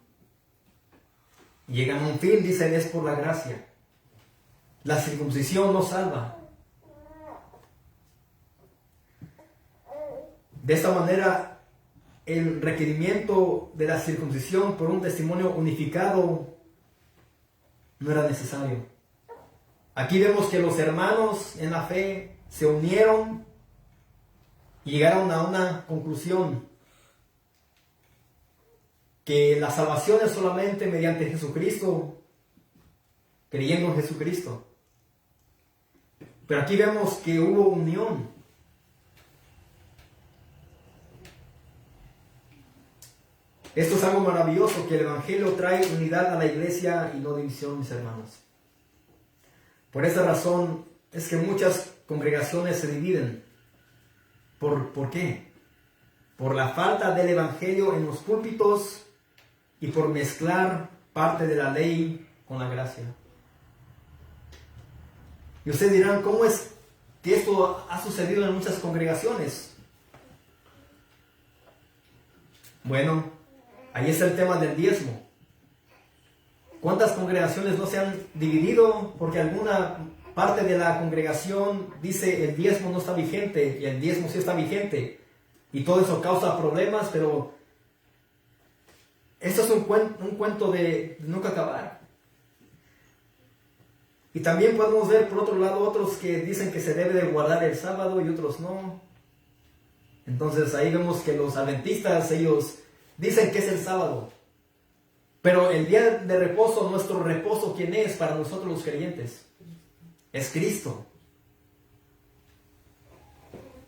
Llegan a un fin, dicen, es por la gracia. La circuncisión no salva. De esta manera, el requerimiento de la circuncisión por un testimonio unificado no era necesario. Aquí vemos que los hermanos en la fe se unieron y llegaron a una conclusión, que la salvación es solamente mediante Jesucristo, creyendo en Jesucristo. Pero aquí vemos que hubo unión. Esto es algo maravilloso, que el Evangelio trae unidad a la iglesia y no división, mis hermanos. Por esta razón es que muchas congregaciones se dividen. ¿Por qué? Por la falta del Evangelio en los púlpitos y por mezclar parte de la ley con la gracia. Y ustedes dirán, ¿cómo es que esto ha sucedido en muchas congregaciones? Bueno, ahí está el tema del diezmo. ¿Cuántas congregaciones no se han dividido porque alguna parte de la congregación dice el diezmo no está vigente y el diezmo sí está vigente? Y todo eso causa problemas, pero esto es un cuento de nunca acabar. Y también podemos ver por otro lado otros que dicen que se debe de guardar el sábado y otros no. Entonces ahí vemos que los adventistas, ellos dicen que es el sábado. Pero el día de reposo, nuestro reposo, ¿quién es para nosotros los creyentes? Es Cristo.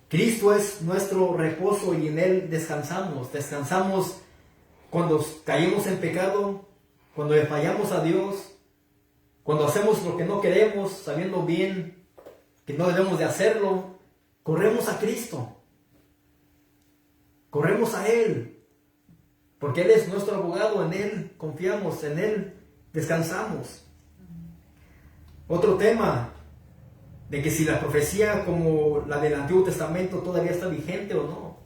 Cristo es nuestro reposo y en Él descansamos. Descansamos cuando caímos en pecado, cuando le fallamos a Dios, cuando hacemos lo que no queremos, sabiendo bien que no debemos de hacerlo. Corremos a Cristo. Corremos a Él. Porque Él es nuestro abogado, en Él confiamos, en Él descansamos. Otro tema, de que si la profecía como la del Antiguo Testamento todavía está vigente o no.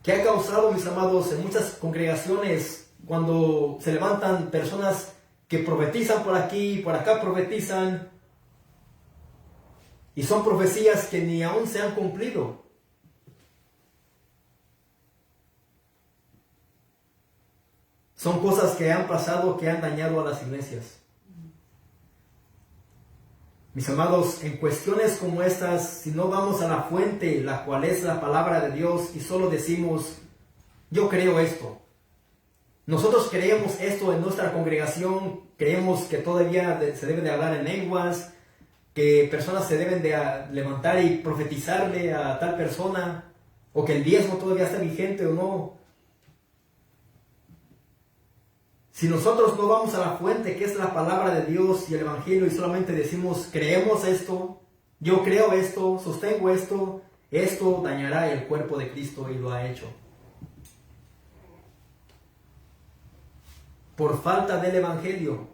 ¿Qué ha causado, mis amados, en muchas congregaciones cuando se levantan personas que profetizan por aquí, por acá profetizan, y son profecías que ni aún se han cumplido. Son cosas que han pasado, que han dañado a las iglesias. Mis amados, en cuestiones como estas, si no vamos a la fuente, la cual es la palabra de Dios, y solo decimos, yo creo esto. Nosotros creemos esto en nuestra congregación, creemos que todavía se debe de hablar en lenguas, que personas se deben de levantar y profetizarle a tal persona, o que el diezmo todavía está vigente o no. Si nosotros no vamos a la fuente, que es la palabra de Dios y el Evangelio, y solamente decimos, creemos esto, yo creo esto, sostengo esto, esto dañará el cuerpo de Cristo, y lo ha hecho. Por falta del Evangelio.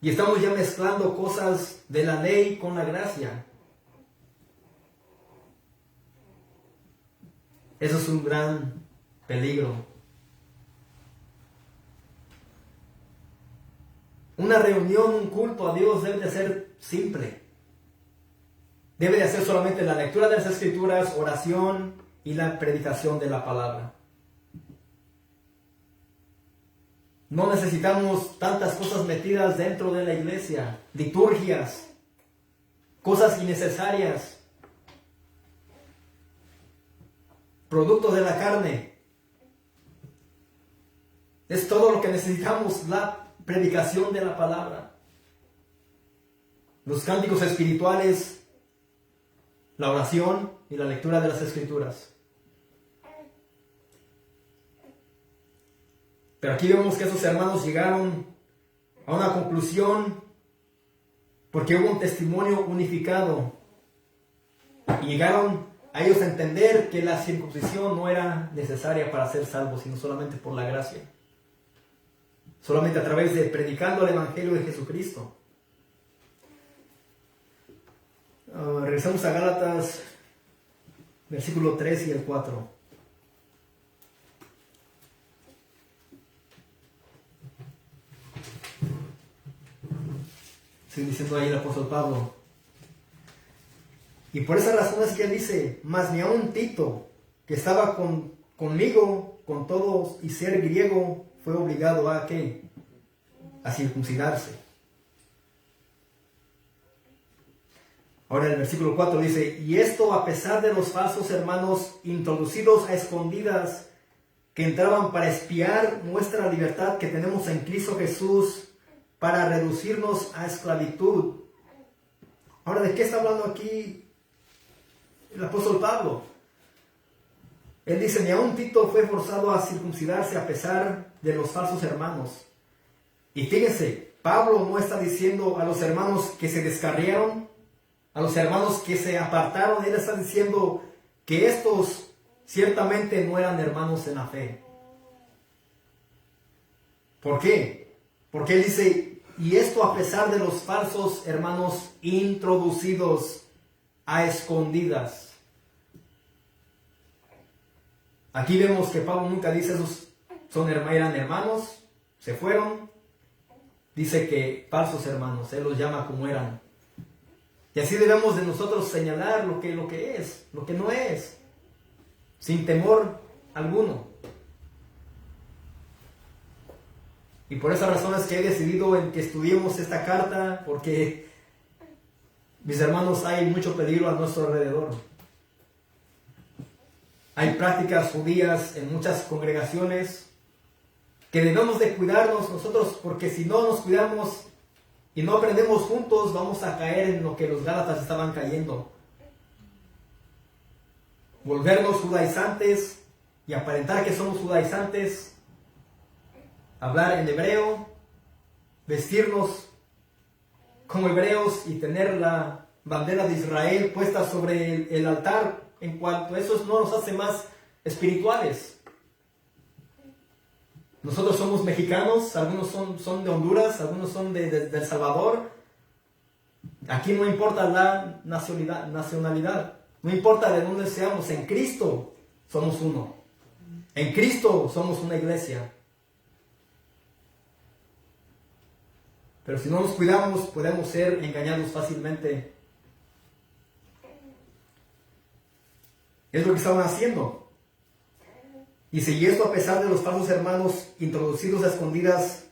Y estamos ya mezclando cosas de la ley con la gracia. Eso es un gran peligro. Una reunión, un culto a Dios debe de ser simple. Debe de ser solamente la lectura de las Escrituras, oración y la predicación de la palabra. No necesitamos tantas cosas metidas dentro de la iglesia, liturgias, cosas innecesarias, productos de la carne. Es todo lo que necesitamos, la predicación de la palabra, los cánticos espirituales, la oración y la lectura de las Escrituras. Pero aquí vemos que esos hermanos llegaron a una conclusión porque hubo un testimonio unificado y llegaron a ellos a entender que la circuncisión no era necesaria para ser salvos, sino solamente por la gracia. Solamente a través de predicando el Evangelio de Jesucristo. Regresamos a Gálatas, versículo 3 y el 4. Sigue diciendo ahí el apóstol Pablo. Y por esa razón es que él dice, mas ni aun Tito, que estaba conmigo, con todos, y ser griego, fue obligado a ¿qué? A circuncidarse. Ahora el versículo 4 dice, y esto a pesar de los falsos hermanos introducidos a escondidas, que entraban para espiar nuestra libertad que tenemos en Cristo Jesús, para reducirnos a esclavitud. Ahora, ¿de qué está hablando aquí el apóstol Pablo? Él dice, ni aun Tito fue forzado a circuncidarse a pesar de los falsos hermanos. Y fíjense, Pablo no está diciendo a los hermanos que se descarriaron, a los hermanos que se apartaron. Él está diciendo que estos ciertamente no eran hermanos en la fe. ¿Por qué? Porque él dice, y esto a pesar de los falsos hermanos introducidos a escondidas. Aquí vemos que Pablo nunca dice esos eran hermanos, se fueron. Dice que falsos hermanos, él los llama como eran. Y así debemos de nosotros señalar lo que es, lo que no es, sin temor alguno. Y por esa razón es que he decidido en que estudiemos esta carta, porque, mis hermanos, hay mucho peligro a nuestro alrededor. Hay prácticas judías en muchas congregaciones que debemos de cuidarnos nosotros, porque si no nos cuidamos y no aprendemos juntos, vamos a caer en lo que los gálatas estaban cayendo. Volvernos judaizantes y aparentar que somos judaizantes, hablar en hebreo, vestirnos como hebreos y tener la bandera de Israel puesta sobre el altar, en cuanto eso no nos hace más espirituales. Nosotros somos mexicanos, algunos son de Honduras, algunos son de El Salvador. Aquí no importa la nacionalidad, no importa de dónde seamos, en Cristo somos uno. En Cristo somos una iglesia. Pero si no nos cuidamos, podemos ser engañados fácilmente. Es lo que estaban haciendo. Dice, y esto a pesar de los falsos hermanos introducidos a escondidas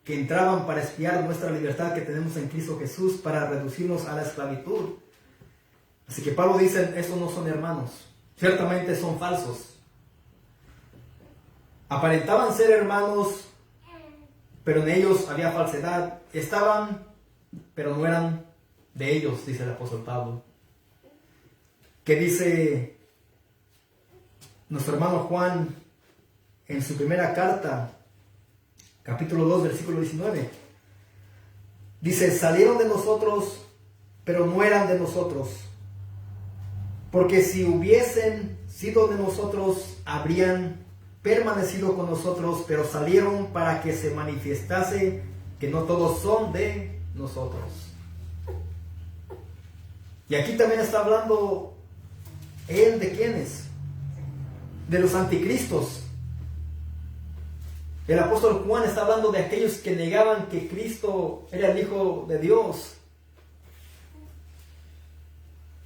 que entraban para espiar nuestra libertad que tenemos en Cristo Jesús para reducirnos a la esclavitud. Así que Pablo dice, estos no son hermanos, ciertamente son falsos. Aparentaban ser hermanos, pero en ellos había falsedad. Estaban, pero no eran de ellos, dice el apóstol Pablo. Que dice nuestro hermano Juan en su primera carta, capítulo 2, versículo 19. Dice, salieron de nosotros, pero no eran de nosotros. Porque si hubiesen sido de nosotros, habrían permanecido con nosotros, pero salieron para que se manifestase que no todos son de nosotros. Y aquí también está hablando él de quiénes, de los anticristos. El apóstol Juan está hablando de aquellos que negaban que Cristo era el Hijo de Dios.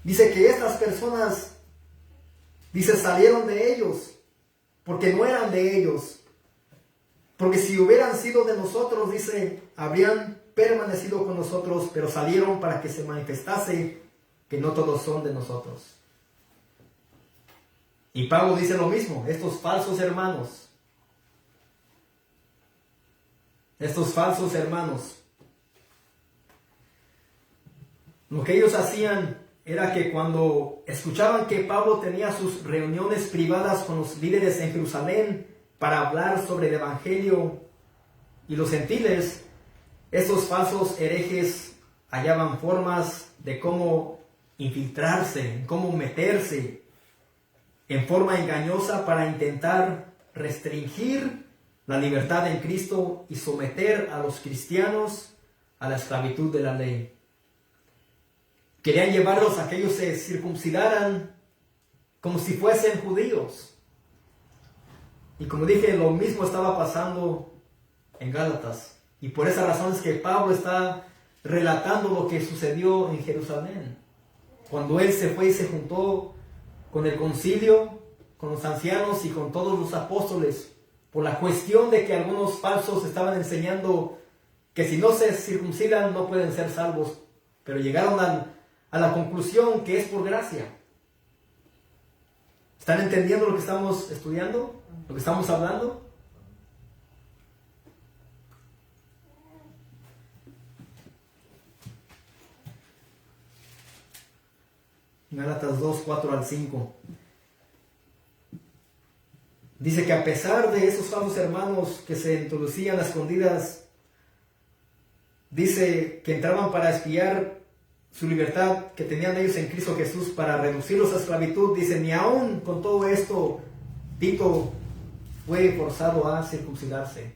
Dice que estas personas, dice, salieron de ellos, porque no eran de ellos. Porque si hubieran sido de nosotros, dice, habrían permanecido con nosotros, pero salieron para que se manifestase que no todos son de nosotros. Y Pablo dice lo mismo, estos falsos hermanos, lo que ellos hacían era que cuando escuchaban que Pablo tenía sus reuniones privadas con los líderes en Jerusalén para hablar sobre el Evangelio y los gentiles, estos falsos herejes hallaban formas de cómo infiltrarse, cómo meterse en forma engañosa para intentar restringir la libertad en Cristo y someter a los cristianos a la esclavitud de la ley. Querían llevarlos a que ellos se circuncidaran como si fuesen judíos. Y como dije, lo mismo estaba pasando en Gálatas. Y por esa razón es que Pablo está relatando lo que sucedió en Jerusalén. Cuando él se fue y se juntó con el concilio, con los ancianos y con todos los apóstoles, por la cuestión de que algunos falsos estaban enseñando que si no se circuncidan no pueden ser salvos. Pero llegaron a la conclusión que es por gracia. ¿Están entendiendo lo que estamos estudiando? ¿Lo que estamos hablando? Gálatas 2, 4 al 5. Dice que a pesar de esos falsos hermanos que se introducían a escondidas, dice que entraban para espiar su libertad que tenían ellos en Cristo Jesús para reducirlos a esclavitud. Dice, ni aún con todo esto, Tito fue forzado a circuncidarse.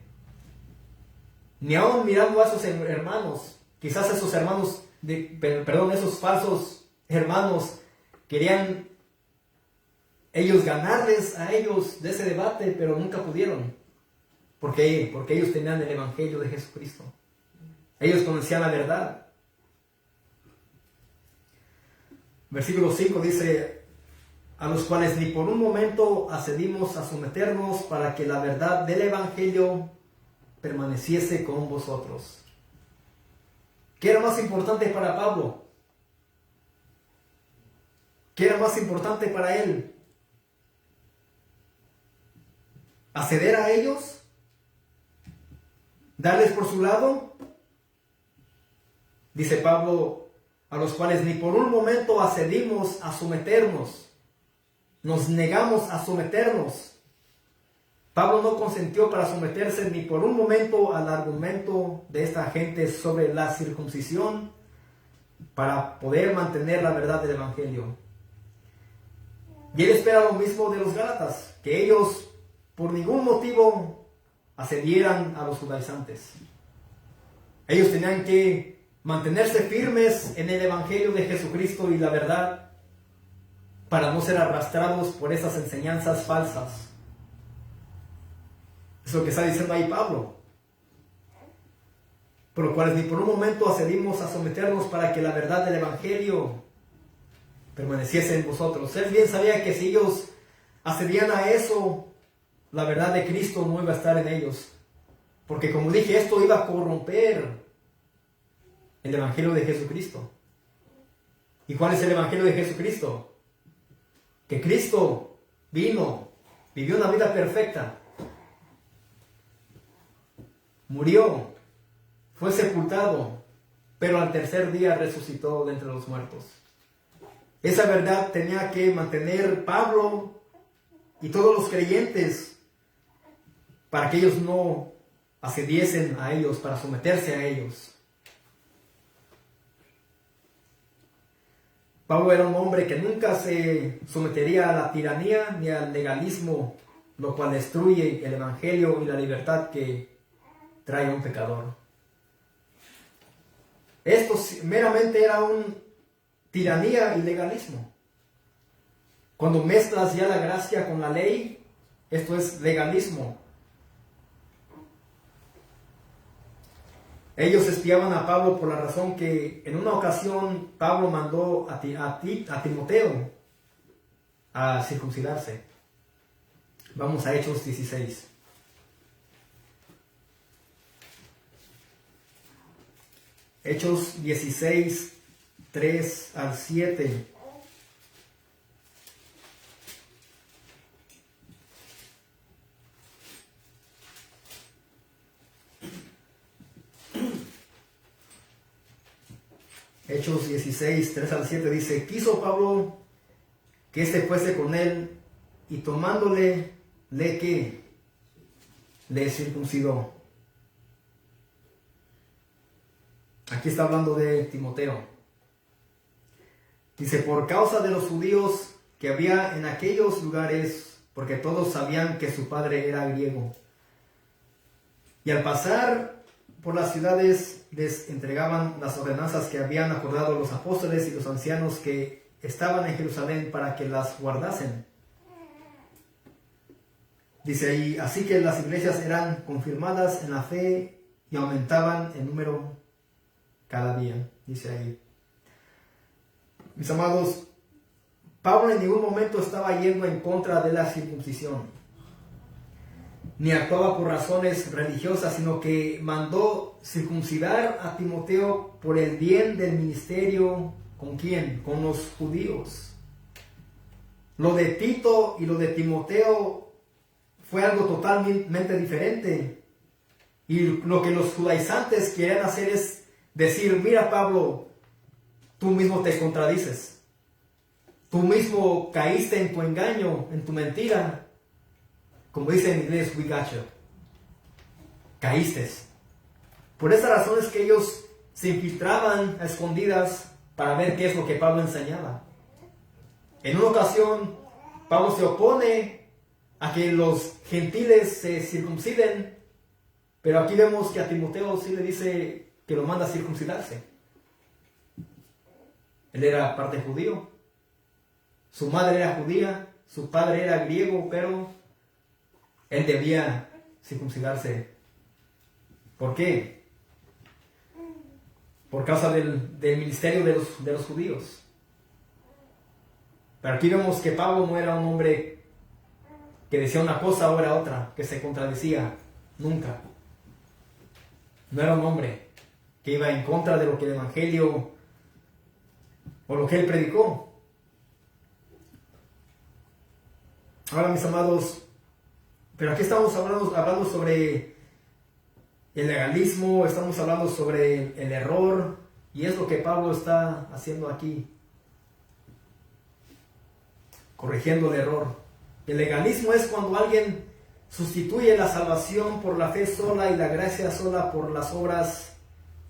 Ni aún mirando a esos hermanos, quizás esos hermanos, esos falsos hermanos, querían ellos ganarles a ellos de ese debate, pero nunca pudieron. ¿Por qué? Porque ellos tenían el Evangelio de Jesucristo. Ellos conocían la verdad. Versículo 5 dice, a los cuales ni por un momento accedimos a someternos para que la verdad del Evangelio permaneciese con vosotros. ¿Qué era más importante para Pablo? ¿Qué era más importante para él? ¿Acceder a ellos? ¿Darles por su lado? Dice Pablo, a los cuales ni por un momento accedimos a someternos. Nos negamos a someternos. Pablo no consentió para someterse ni por un momento al argumento de esta gente sobre la circuncisión para poder mantener la verdad del Evangelio. Y él espera lo mismo de los Gálatas, que ellos por ningún motivo accedieran a los judaizantes. Ellos tenían que mantenerse firmes en el Evangelio de Jesucristo y la verdad para no ser arrastrados por esas enseñanzas falsas. Es lo que está diciendo ahí Pablo. por lo cual ni por un momento accedimos a someternos para que la verdad del Evangelio permaneciese en vosotros. Él bien sabía que si ellos accedían a eso, la verdad de Cristo no iba a estar en ellos. Porque como dije, esto iba a corromper el Evangelio de Jesucristo. ¿Y cuál es el Evangelio de Jesucristo? Que Cristo vino, vivió una vida perfecta, murió, fue sepultado, pero al tercer día resucitó de entre los muertos. Esa verdad tenía que mantener Pablo y todos los creyentes para que ellos no accediesen a ellos, para someterse a ellos. Pablo era un hombre que nunca se sometería a la tiranía ni al legalismo, lo cual destruye el Evangelio y la libertad que trae a un pecador. Esto meramente era un tiranía y legalismo. Cuando mezclas ya la gracia con la ley, esto es legalismo. Ellos espiaban a Pablo por la razón que en una ocasión Pablo mandó a Timoteo a circuncidarse. Vamos a Hechos 16. Hechos 16, 3 al 7. Hechos 16, 3 al 7 dice: quiso Pablo que éste fuese con él, y tomándole, le circuncidó. Aquí está hablando de Timoteo. Dice: por causa de los judíos que había en aquellos lugares, porque todos sabían que su padre era griego. Y al pasar por las ciudades les entregaban las ordenanzas que habían acordado los apóstoles y los ancianos que estaban en Jerusalén para que las guardasen. Dice ahí: así que las iglesias eran confirmadas en la fe y aumentaban en número cada día. Dice ahí. Mis amados, Pablo en ningún momento estaba yendo en contra de la circuncisión, ni actuaba por razones religiosas, sino que mandó circuncidar a Timoteo por el bien del ministerio. ¿Con quién? Con los judíos. Lo de Tito y lo de Timoteo fue algo totalmente diferente. Y lo que los judaizantes quieren hacer es decir: mira, Pablo, tú mismo te contradices. Tú mismo caíste en tu engaño, en tu mentira. Como dice en inglés, we got you. Caíste. Por esa razón es que ellos se infiltraban a escondidas para ver qué es lo que Pablo enseñaba. En una ocasión, Pablo se opone a que los gentiles se circunciden, pero aquí vemos que a Timoteo sí le dice que lo manda a circuncidarse. Él era parte judío. Su madre era judía, su padre era griego, pero él debía circuncidarse. ¿Por qué? Por causa del ministerio de los judíos. Pero aquí vemos que Pablo no era un hombre que decía una cosa o era otra, que se contradecía. Nunca. No era un hombre que iba en contra de lo que el Evangelio o lo que él predicó. Ahora, mis amados, pero aquí estamos hablando sobre el legalismo, estamos hablando sobre el error, y es lo que Pablo está haciendo aquí, corrigiendo el error. El legalismo es cuando alguien sustituye la salvación por la fe sola y la gracia sola por las obras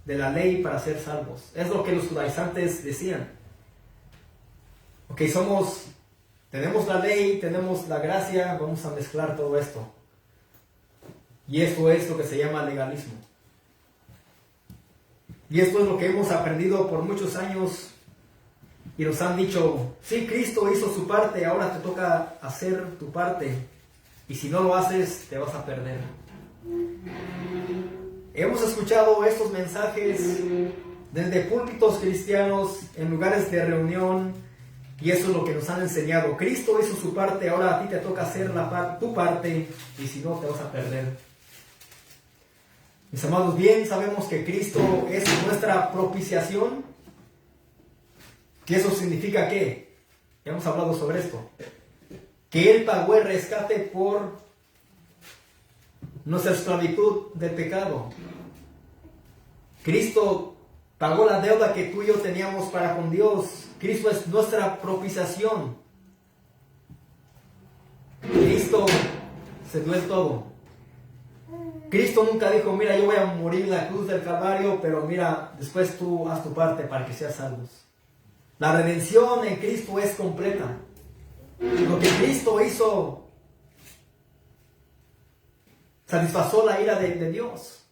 de la ley para ser salvos. Es lo que los judaizantes decían. Ok, tenemos la ley, tenemos la gracia, vamos a mezclar todo esto. Y esto es lo que se llama legalismo. Y esto es lo que hemos aprendido por muchos años. Y nos han dicho: sí, Cristo hizo su parte, ahora te toca hacer tu parte. Y si no lo haces, te vas a perder. Hemos escuchado estos mensajes desde púlpitos cristianos, en lugares de reunión, y eso es lo que nos han enseñado. Cristo hizo su parte, ahora a ti te toca hacer tu parte, y si no te vas a perder. Mis amados, bien sabemos que Cristo es nuestra propiciación. ¿Qué eso significa? ¿Qué? Ya hemos hablado sobre esto. Que Él pagó el rescate por nuestra esclavitud del pecado. Cristo pagó la deuda que tú y yo teníamos para con Dios. Cristo es nuestra propiciación. Cristo se dio el todo. Cristo nunca dijo, mira, yo voy a morir en la cruz del Calvario, pero mira, después tú haz tu parte para que seas salvos. La redención en Cristo es completa. Lo que Cristo hizo satisfazó la ira de Dios.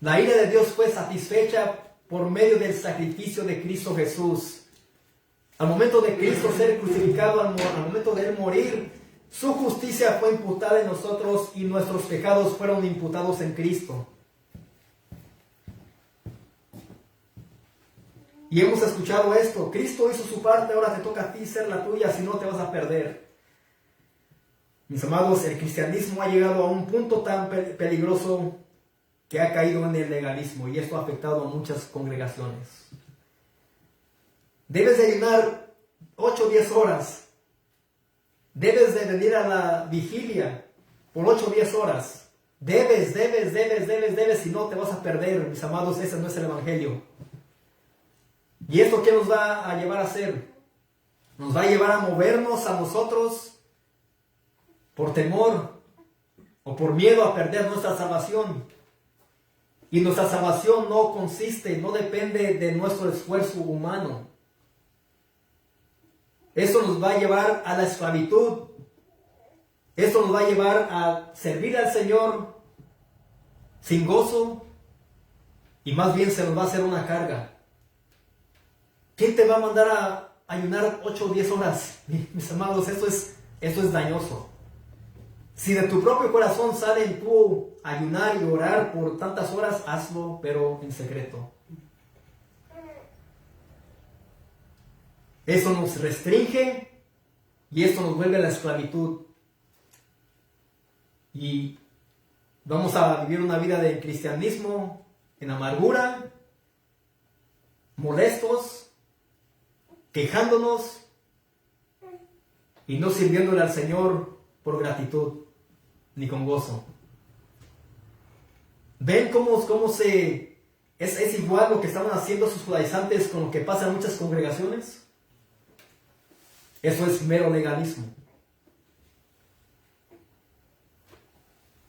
La ira de Dios fue satisfecha por medio del sacrificio de Cristo Jesús. Al momento de Cristo ser crucificado, al momento de Él morir, su justicia fue imputada en nosotros y nuestros pecados fueron imputados en Cristo. Y hemos escuchado esto. Cristo hizo su parte, ahora te toca a ti ser la tuya, si no te vas a perder. Mis amados, el cristianismo ha llegado a un punto tan peligroso que ha caído en el legalismo, y esto ha afectado a muchas congregaciones. Debes de ayunar 8 o 10 horas. Debes de venir a la vigilia por 8 o 10 horas. Debes, si no te vas a perder, mis amados, ese no es el evangelio. ¿Y esto qué nos va a llevar a hacer? Nos va a llevar a movernos a nosotros por temor o por miedo a perder nuestra salvación. Y nuestra salvación no depende de nuestro esfuerzo humano. Eso nos va a llevar a la esclavitud. Esto nos va a llevar a servir al Señor sin gozo, y más bien se nos va a hacer una carga. ¿Quién te va a mandar a ayunar 8 o 10 horas? Mis amados, esto es dañoso. Si de tu propio corazón sale en tú ayunar y orar por tantas horas, hazlo, pero en secreto. Eso nos restringe y esto nos vuelve a la esclavitud. Y vamos a vivir una vida de cristianismo en amargura, molestos, quejándonos y no sirviéndole al Señor por gratitud ni con gozo. ¿Ven cómo es igual lo que estaban haciendo sus judaizantes con lo que pasa en muchas congregaciones? Eso es mero legalismo.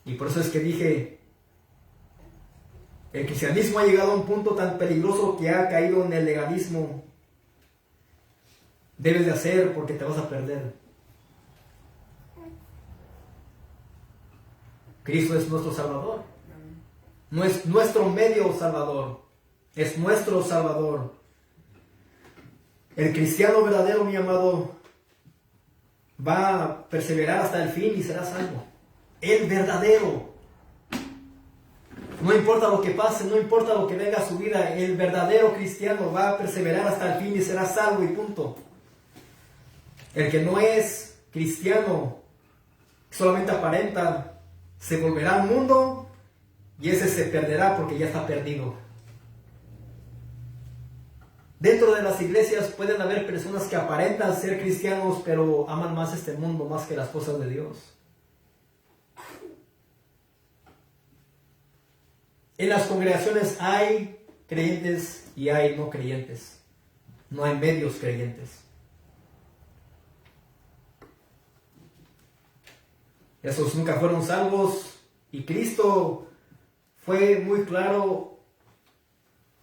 Y por eso es que dije, el cristianismo ha llegado a un punto tan peligroso que ha caído en el legalismo. Debes de hacer porque te vas a perder. Cristo es nuestro Salvador. No es nuestro medio Salvador, es nuestro Salvador. El cristiano verdadero, mi amado, va a perseverar hasta el fin y será salvo. El verdadero. No importa lo que pase, no importa lo que venga a su vida, el verdadero cristiano va a perseverar hasta el fin y será salvo y punto. El que no es cristiano, solamente aparenta, se volverá al mundo y ese se perderá porque ya está perdido. Dentro de las iglesias pueden haber personas que aparentan ser cristianos, pero aman más este mundo más que las cosas de Dios. En las congregaciones hay creyentes y hay no creyentes. No hay medios creyentes. Esos nunca fueron salvos y Cristo fue muy claro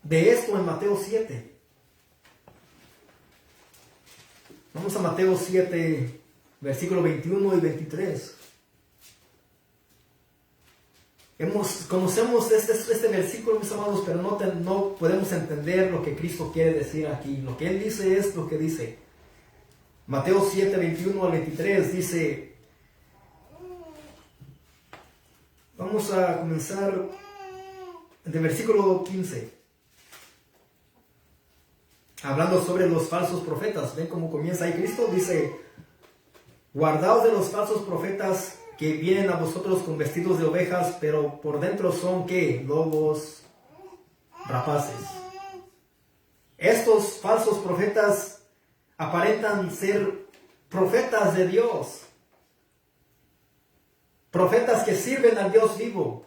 de esto en Mateo 7. Vamos a Mateo 7, versículo 21 y 23. Conocemos este versículo, mis amados, pero no podemos entender lo que Cristo quiere decir aquí. Lo que Él dice es lo que dice. Mateo 7, 21 al 23 dice, vamos a comenzar de versículo 15. Hablando sobre los falsos profetas. ¿Ven cómo comienza ahí Cristo? Dice, guardaos de los falsos profetas que vienen a vosotros con vestidos de ovejas, pero por dentro son, ¿qué? Lobos rapaces. Estos falsos profetas aparentan ser profetas de Dios. Profetas que sirven al Dios vivo.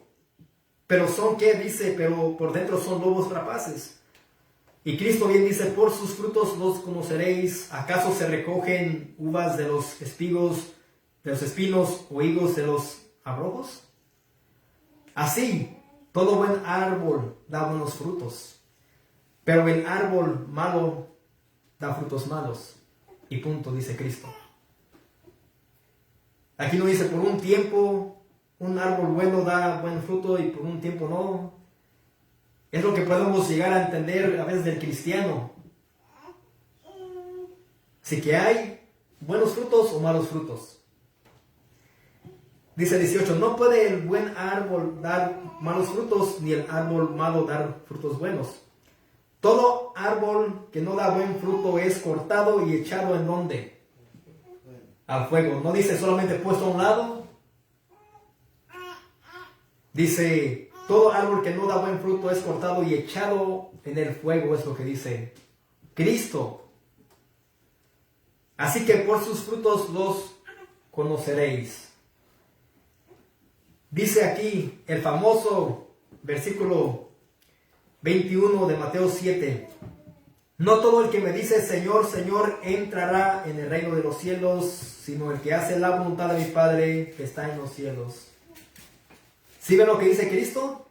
Pero son, ¿qué? Dice, pero por dentro son lobos rapaces. Y Cristo bien dice, por sus frutos los conoceréis. ¿Acaso se recogen uvas de los espinos o higos de los abrojos? Así, todo buen árbol da buenos frutos, pero el árbol malo da frutos malos. Y punto, dice Cristo. Aquí no dice por un tiempo un árbol bueno da buen fruto y por un tiempo no. Es lo que podemos llegar a entender a veces del cristiano. Así que hay buenos frutos o malos frutos. Dice 18, no puede el buen árbol dar malos frutos, ni el árbol malo dar frutos buenos. Todo árbol que no da buen fruto es cortado y echado ¿en dónde? Al fuego. No dice solamente puesto a un lado. Dice, todo árbol que no da buen fruto es cortado y echado en el fuego, es lo que dice Cristo. Así que por sus frutos los conoceréis. Dice aquí el famoso versículo 21 de Mateo 7. No todo el que me dice Señor, Señor entrará en el reino de los cielos, sino el que hace la voluntad de mi Padre que está en los cielos. ¿Sí ven lo que dice Cristo?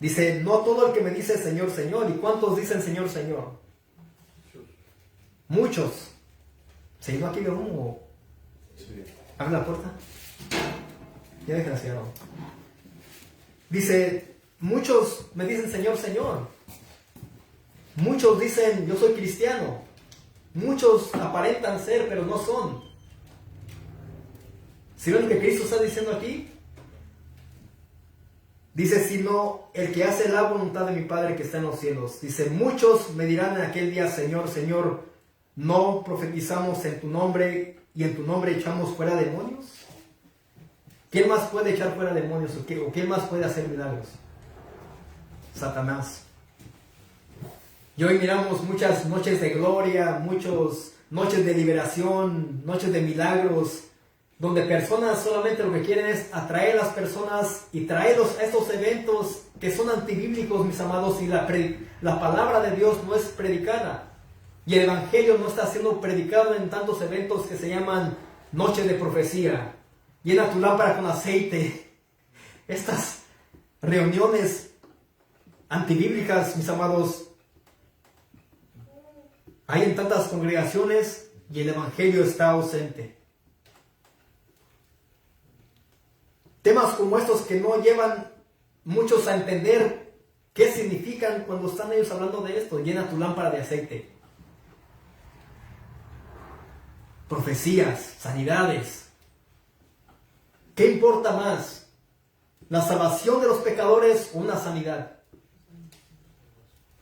Dice, no todo el que me dice Señor, Señor. ¿Y cuántos dicen Señor, Señor? Muchos. ¿Se iba aquí de humo? Sí. ¿Abre la puerta? Ya desgraciado. Dice, muchos me dicen Señor, Señor. Muchos dicen, yo soy cristiano. Muchos aparentan ser, pero no son. ¿Sí ven lo que Cristo está diciendo aquí? Dice, sino el que hace la voluntad de mi Padre que está en los cielos. Dice, muchos me dirán en aquel día, Señor, Señor, ¿no profetizamos en tu nombre y en tu nombre echamos fuera demonios? ¿Quién más puede echar fuera demonios o quién más puede hacer milagros? Satanás. Y hoy miramos muchas noches de gloria, muchas noches de liberación, noches de milagros, donde personas solamente lo que quieren es atraer a las personas y traerlos a estos eventos que son antibíblicos, mis amados, y la palabra de Dios no es predicada. Y el evangelio no está siendo predicado en tantos eventos que se llaman noche de profecía. Llena tu lámpara con aceite. Estas reuniones antibíblicas, mis amados, hay en tantas congregaciones y el evangelio está ausente. Temas como estos que no llevan muchos a entender qué significan cuando están ellos hablando de esto. Llena tu lámpara de aceite. Profecías, sanidades. ¿Qué importa más? ¿La salvación de los pecadores o una sanidad?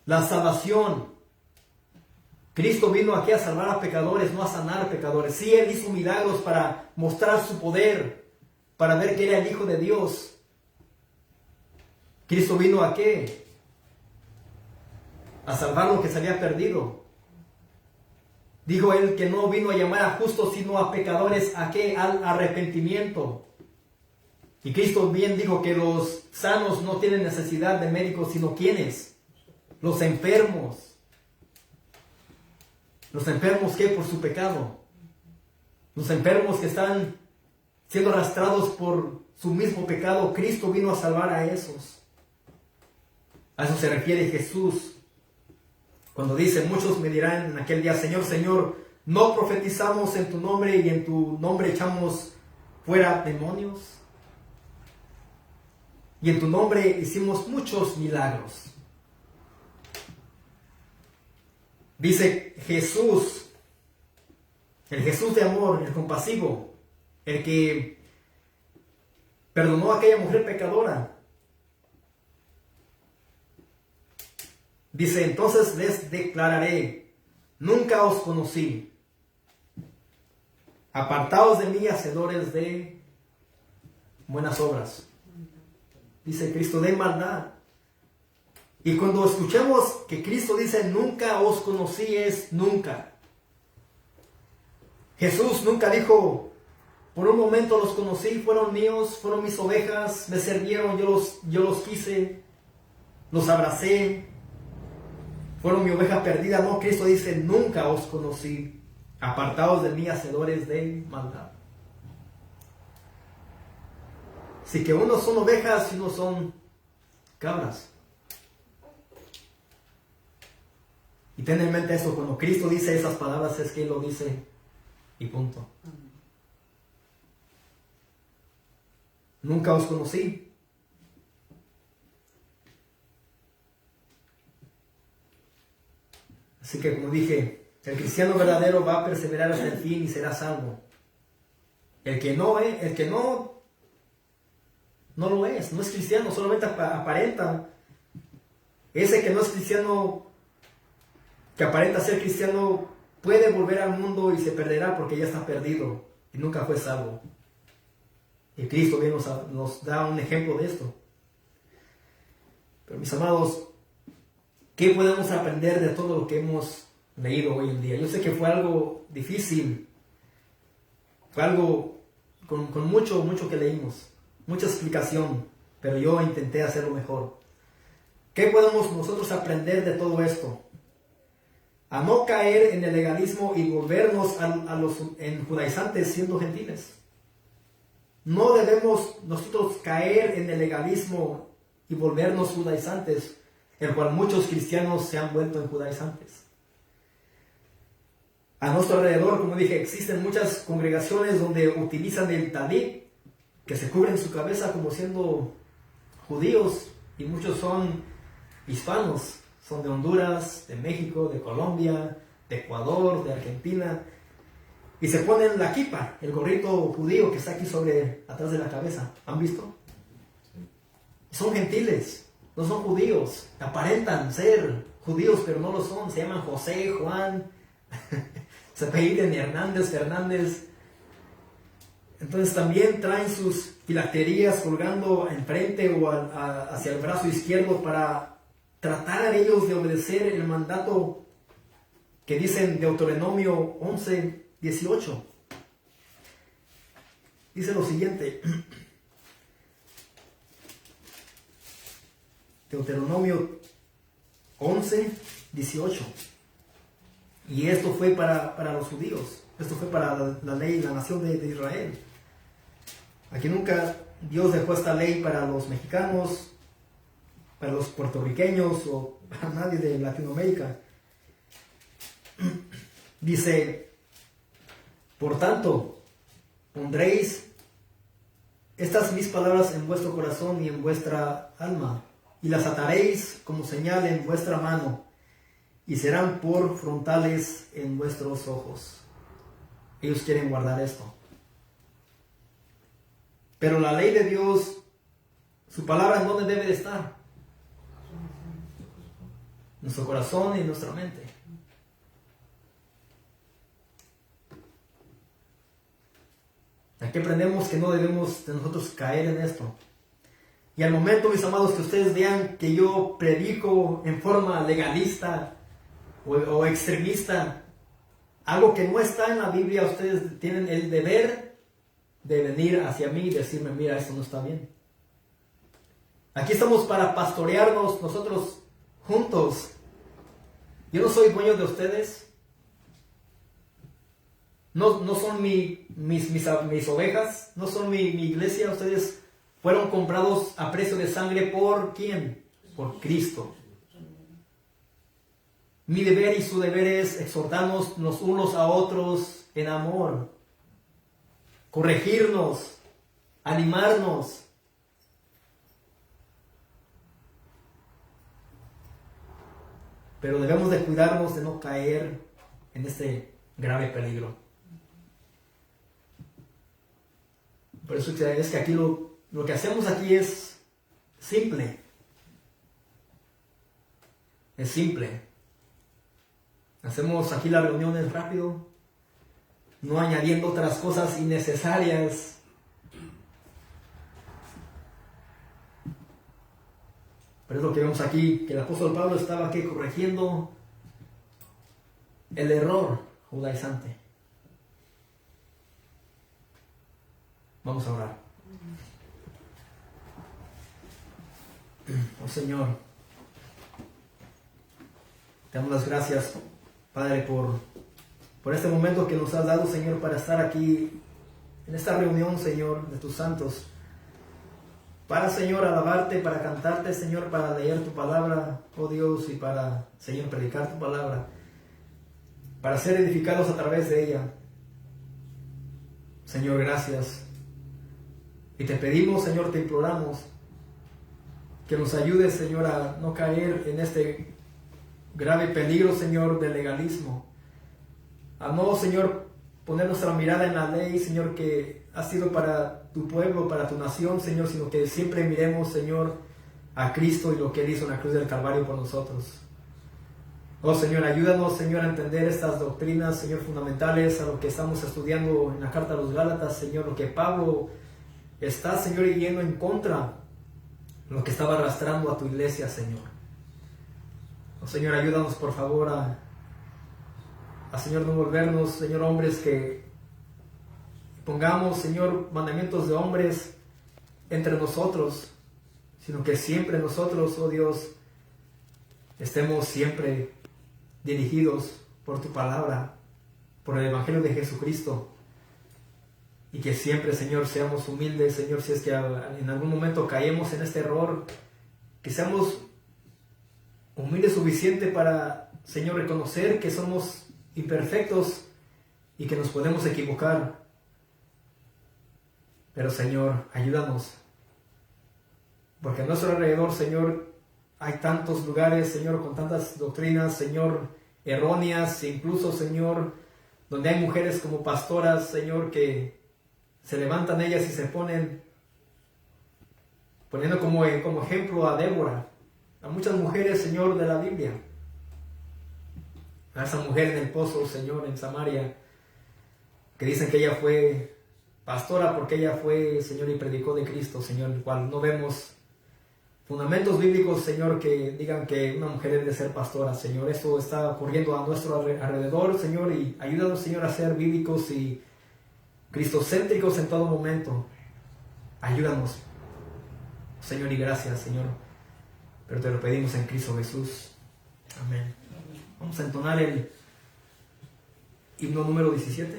La salvación. Cristo vino aquí a salvar a pecadores, no a sanar a pecadores. Sí, Él hizo milagros para mostrar su poder, para ver que era el Hijo de Dios. Cristo vino a ¿qué? A salvar lo que se había perdido. Dijo Él que no vino a llamar a justos, sino a pecadores, ¿a qué? Al arrepentimiento. Y Cristo bien dijo que los sanos no tienen necesidad de médicos, sino ¿quiénes? Los enfermos. Los enfermos, ¿qué? Por su pecado. Los enfermos que están siendo arrastrados por su mismo pecado. Cristo vino a salvar a esos. A eso se refiere Jesús. Cuando dice, muchos me dirán en aquel día, Señor, Señor, ¿no profetizamos en tu nombre y en tu nombre echamos fuera demonios? Y en tu nombre hicimos muchos milagros. Dice Jesús, el Jesús de amor, el compasivo, el que perdonó a aquella mujer pecadora. Dice, entonces les declararé, nunca os conocí. Apartaos de mí, hacedores de buenas obras. Dice Cristo, de maldad. Y cuando escuchemos que Cristo dice, nunca os conocí, es nunca. Jesús nunca dijo, por un momento los conocí, fueron míos, fueron mis ovejas, me sirvieron, yo los quise, los abracé, fueron mi oveja perdida. No, Cristo dice, nunca os conocí, apartaos de mí, hacedores de maldad. Así que unos son ovejas y unos son cabras. Y ten en mente eso, cuando Cristo dice esas palabras es que Él lo dice y punto. Nunca os conocí. Así que como dije, el cristiano verdadero va a perseverar hasta el fin y será salvo. El que no lo es, no es cristiano, solamente aparenta. Ese que no es cristiano, que aparenta ser cristiano, puede volver al mundo y se perderá porque ya está perdido y nunca fue salvo. Y Cristo bien nos da un ejemplo de esto. Pero mis amados, ¿qué podemos aprender de todo lo que hemos leído hoy en día? Yo sé que fue algo difícil, fue algo con mucho que leímos, mucha explicación, pero yo intenté hacerlo mejor. ¿Qué podemos nosotros aprender de todo esto? A no caer en el legalismo y volvernos a los judaizantes siendo gentiles. No debemos nosotros caer en el legalismo y volvernos judaizantes, el cual muchos cristianos se han vuelto en judaizantes. A nuestro alrededor, como dije, existen muchas congregaciones donde utilizan el talit, que se cubren su cabeza como siendo judíos, y muchos son hispanos, son de Honduras, de México, de Colombia, de Ecuador, de Argentina, y se ponen la kipa, el gorrito judío que está aquí atrás de la cabeza. ¿Han visto? Son gentiles, no son judíos, aparentan ser judíos, pero no lo son. Se llaman José, Juan, se apellidan Hernández, Fernández. Entonces también traen sus filacterías colgando enfrente o hacia el brazo izquierdo para tratar a ellos de obedecer el mandato que dicen Deuteronomio 11:18. Dice lo siguiente. Deuteronomio 11:18. Y esto fue para los judíos. Esto fue para la ley, la nación de Israel. Aquí nunca Dios dejó esta ley para los mexicanos, para los puertorriqueños o para nadie de Latinoamérica. Dice, por tanto, pondréis estas mis palabras en vuestro corazón y en vuestra alma, y las ataréis como señal en vuestra mano, y serán por frontales en vuestros ojos. Ellos quieren guardar esto. Pero la ley de Dios, su palabra, ¿en dónde debe de estar? En nuestro corazón y en nuestra mente. Aquí aprendemos que no debemos de nosotros caer en esto. Y al momento, mis amados, que ustedes vean que yo predico en forma legalista o extremista, algo que no está en la Biblia, ustedes tienen el deber de venir hacia mí y decirme, mira, esto no está bien. Aquí estamos para pastorearnos nosotros juntos. Yo no soy dueño de ustedes. No son mis ovejas, no son mi iglesia. Ustedes fueron comprados a precio de sangre. ¿Por quién? Por Cristo. Mi deber y su deber es exhortarnos los unos a otros en amor, corregirnos, animarnos. Pero debemos de cuidarnos de no caer en este grave peligro. Por eso es que aquí lo que hacemos aquí es simple. Es simple. Hacemos aquí las reuniones rápido, no añadiendo otras cosas innecesarias. Pero es lo que vemos aquí, que el apóstol Pablo estaba aquí corrigiendo el error judaizante. Vamos a orar. Oh Señor, te damos las gracias, Padre, por este momento que nos has dado, Señor, para estar aquí en esta reunión, Señor, de tus santos. Para, Señor, alabarte, para cantarte, Señor, para leer tu palabra, oh Dios, y para, Señor, predicar tu palabra, para ser edificados a través de ella. Señor, gracias. Y te pedimos, Señor, te imploramos que nos ayudes, Señor, a no caer en este grave peligro, Señor, del legalismo. A no, Señor, poner nuestra mirada en la ley, Señor, que ha sido para tu pueblo, para tu nación, Señor, sino que siempre miremos, Señor, a Cristo y lo que Él hizo en la cruz del Calvario por nosotros. Oh, Señor, ayúdanos, Señor, a entender estas doctrinas, Señor, fundamentales a lo que estamos estudiando en la carta a los Gálatas, Señor, lo que Pablo está, Señor, yendo en contra, lo que estaba arrastrando a tu iglesia, Señor. Oh, Señor, ayúdanos, por favor, a Señor, no volvernos, Señor, hombres que pongamos, Señor, mandamientos de hombres entre nosotros, sino que siempre nosotros, oh Dios, estemos siempre dirigidos por tu palabra, por el Evangelio de Jesucristo, y que siempre, Señor, seamos humildes, Señor, si es que en algún momento caemos en este error, que seamos humildes suficiente para, Señor, reconocer que somos imperfectos y que nos podemos equivocar. Pero, Señor, ayúdanos, porque a nuestro alrededor, Señor, hay tantos lugares, Señor, con tantas doctrinas, Señor, erróneas, incluso, Señor, donde hay mujeres como pastoras, Señor, que se levantan ellas y se ponen, poniendo como ejemplo a Débora, a muchas mujeres, Señor, de la Biblia. A esa mujer en el pozo, Señor, en Samaria, que dicen que ella fue pastora porque ella fue, Señor, y predicó de Cristo, Señor, el cual no vemos fundamentos bíblicos, Señor, que digan que una mujer debe ser pastora, Señor. Esto está ocurriendo a nuestro alrededor, Señor, y ayúdanos, Señor, a ser bíblicos y cristocéntricos en todo momento. Ayúdanos, Señor, y gracias, Señor. Pero te lo pedimos en Cristo Jesús. Amén. Vamos a entonar el himno número 17.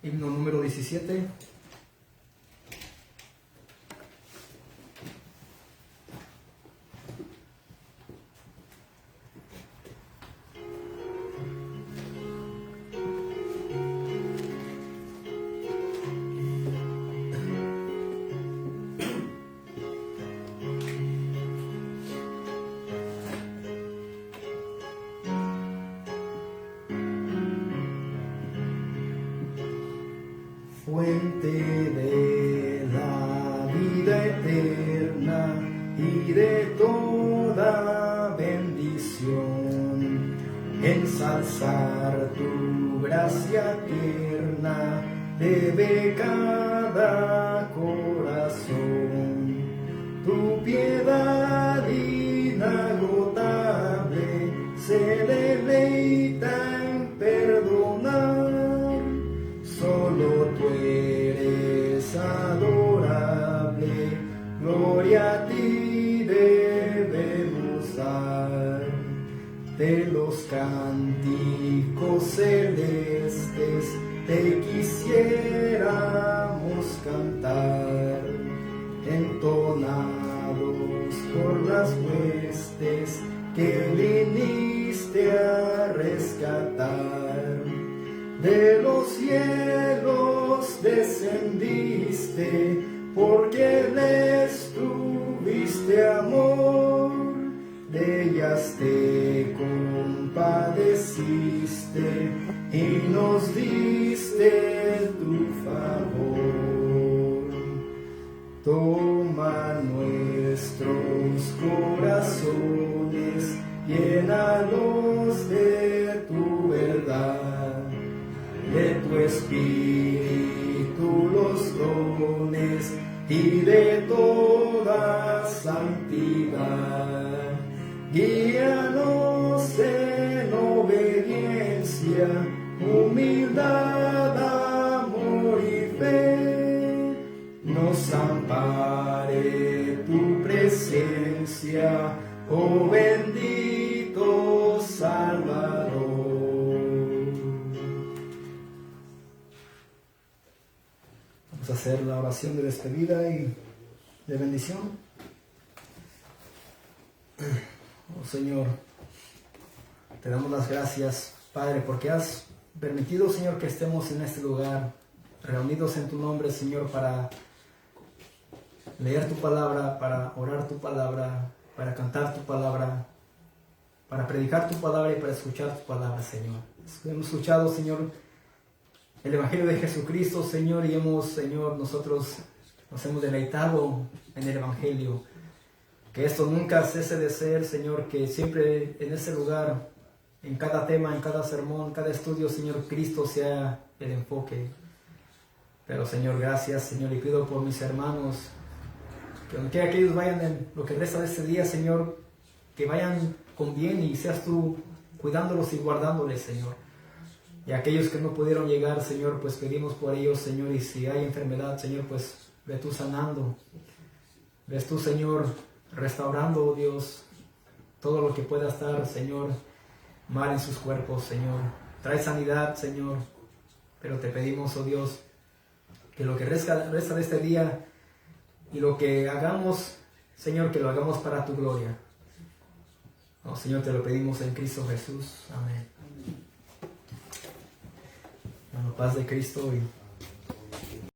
Himno número 17. Fuente de la vida eterna y de toda bendición, ensalzar tu gracia tierna debe cada corazón. Tu piedad inagotable se deleita en perdonar. Solo tú eres adorable, gloria a ti debemos dar. De los cánticos celestes te quisiéramos cantar, entonados por las huestes que viniste a rescatar. De los cielos descendiste, porque les tuviste amor, de ellas te compadeciste y nos diste Espíritu los dones y de toda santidad. Guíanos en obediencia, humildad, amor y fe. Nos ampare tu presencia, oh bendito Salvador. Vamos a hacer la oración de despedida y de bendición. Oh Señor, te damos las gracias, Padre, porque has permitido, Señor, que estemos en este lugar, reunidos en tu nombre, Señor, para leer tu palabra, para orar tu palabra, para cantar tu palabra, para predicar tu palabra y para escuchar tu palabra, Señor. Hemos escuchado, Señor, el Evangelio de Jesucristo, Señor, y nosotros nos hemos deleitado en el Evangelio. Que esto nunca cese de ser, Señor, que siempre en ese lugar, en cada tema, en cada sermón, cada estudio, Señor, Cristo sea el enfoque. Pero, Señor, gracias, Señor, y pido por mis hermanos, que aunque aquellos vayan en lo que resta de este día, Señor, que vayan con bien y seas tú cuidándolos y guardándoles, Señor. Y aquellos que no pudieron llegar, Señor, pues pedimos por ellos, Señor, y si hay enfermedad, Señor, pues ve tú sanando. Ves tú, Señor, restaurando, oh Dios, todo lo que pueda estar, Señor, mal en sus cuerpos, Señor. Trae sanidad, Señor, pero te pedimos, oh Dios, que lo que resta de este día y lo que hagamos, Señor, que lo hagamos para tu gloria. Oh Señor, te lo pedimos en Cristo Jesús. Amén. La paz de Cristo y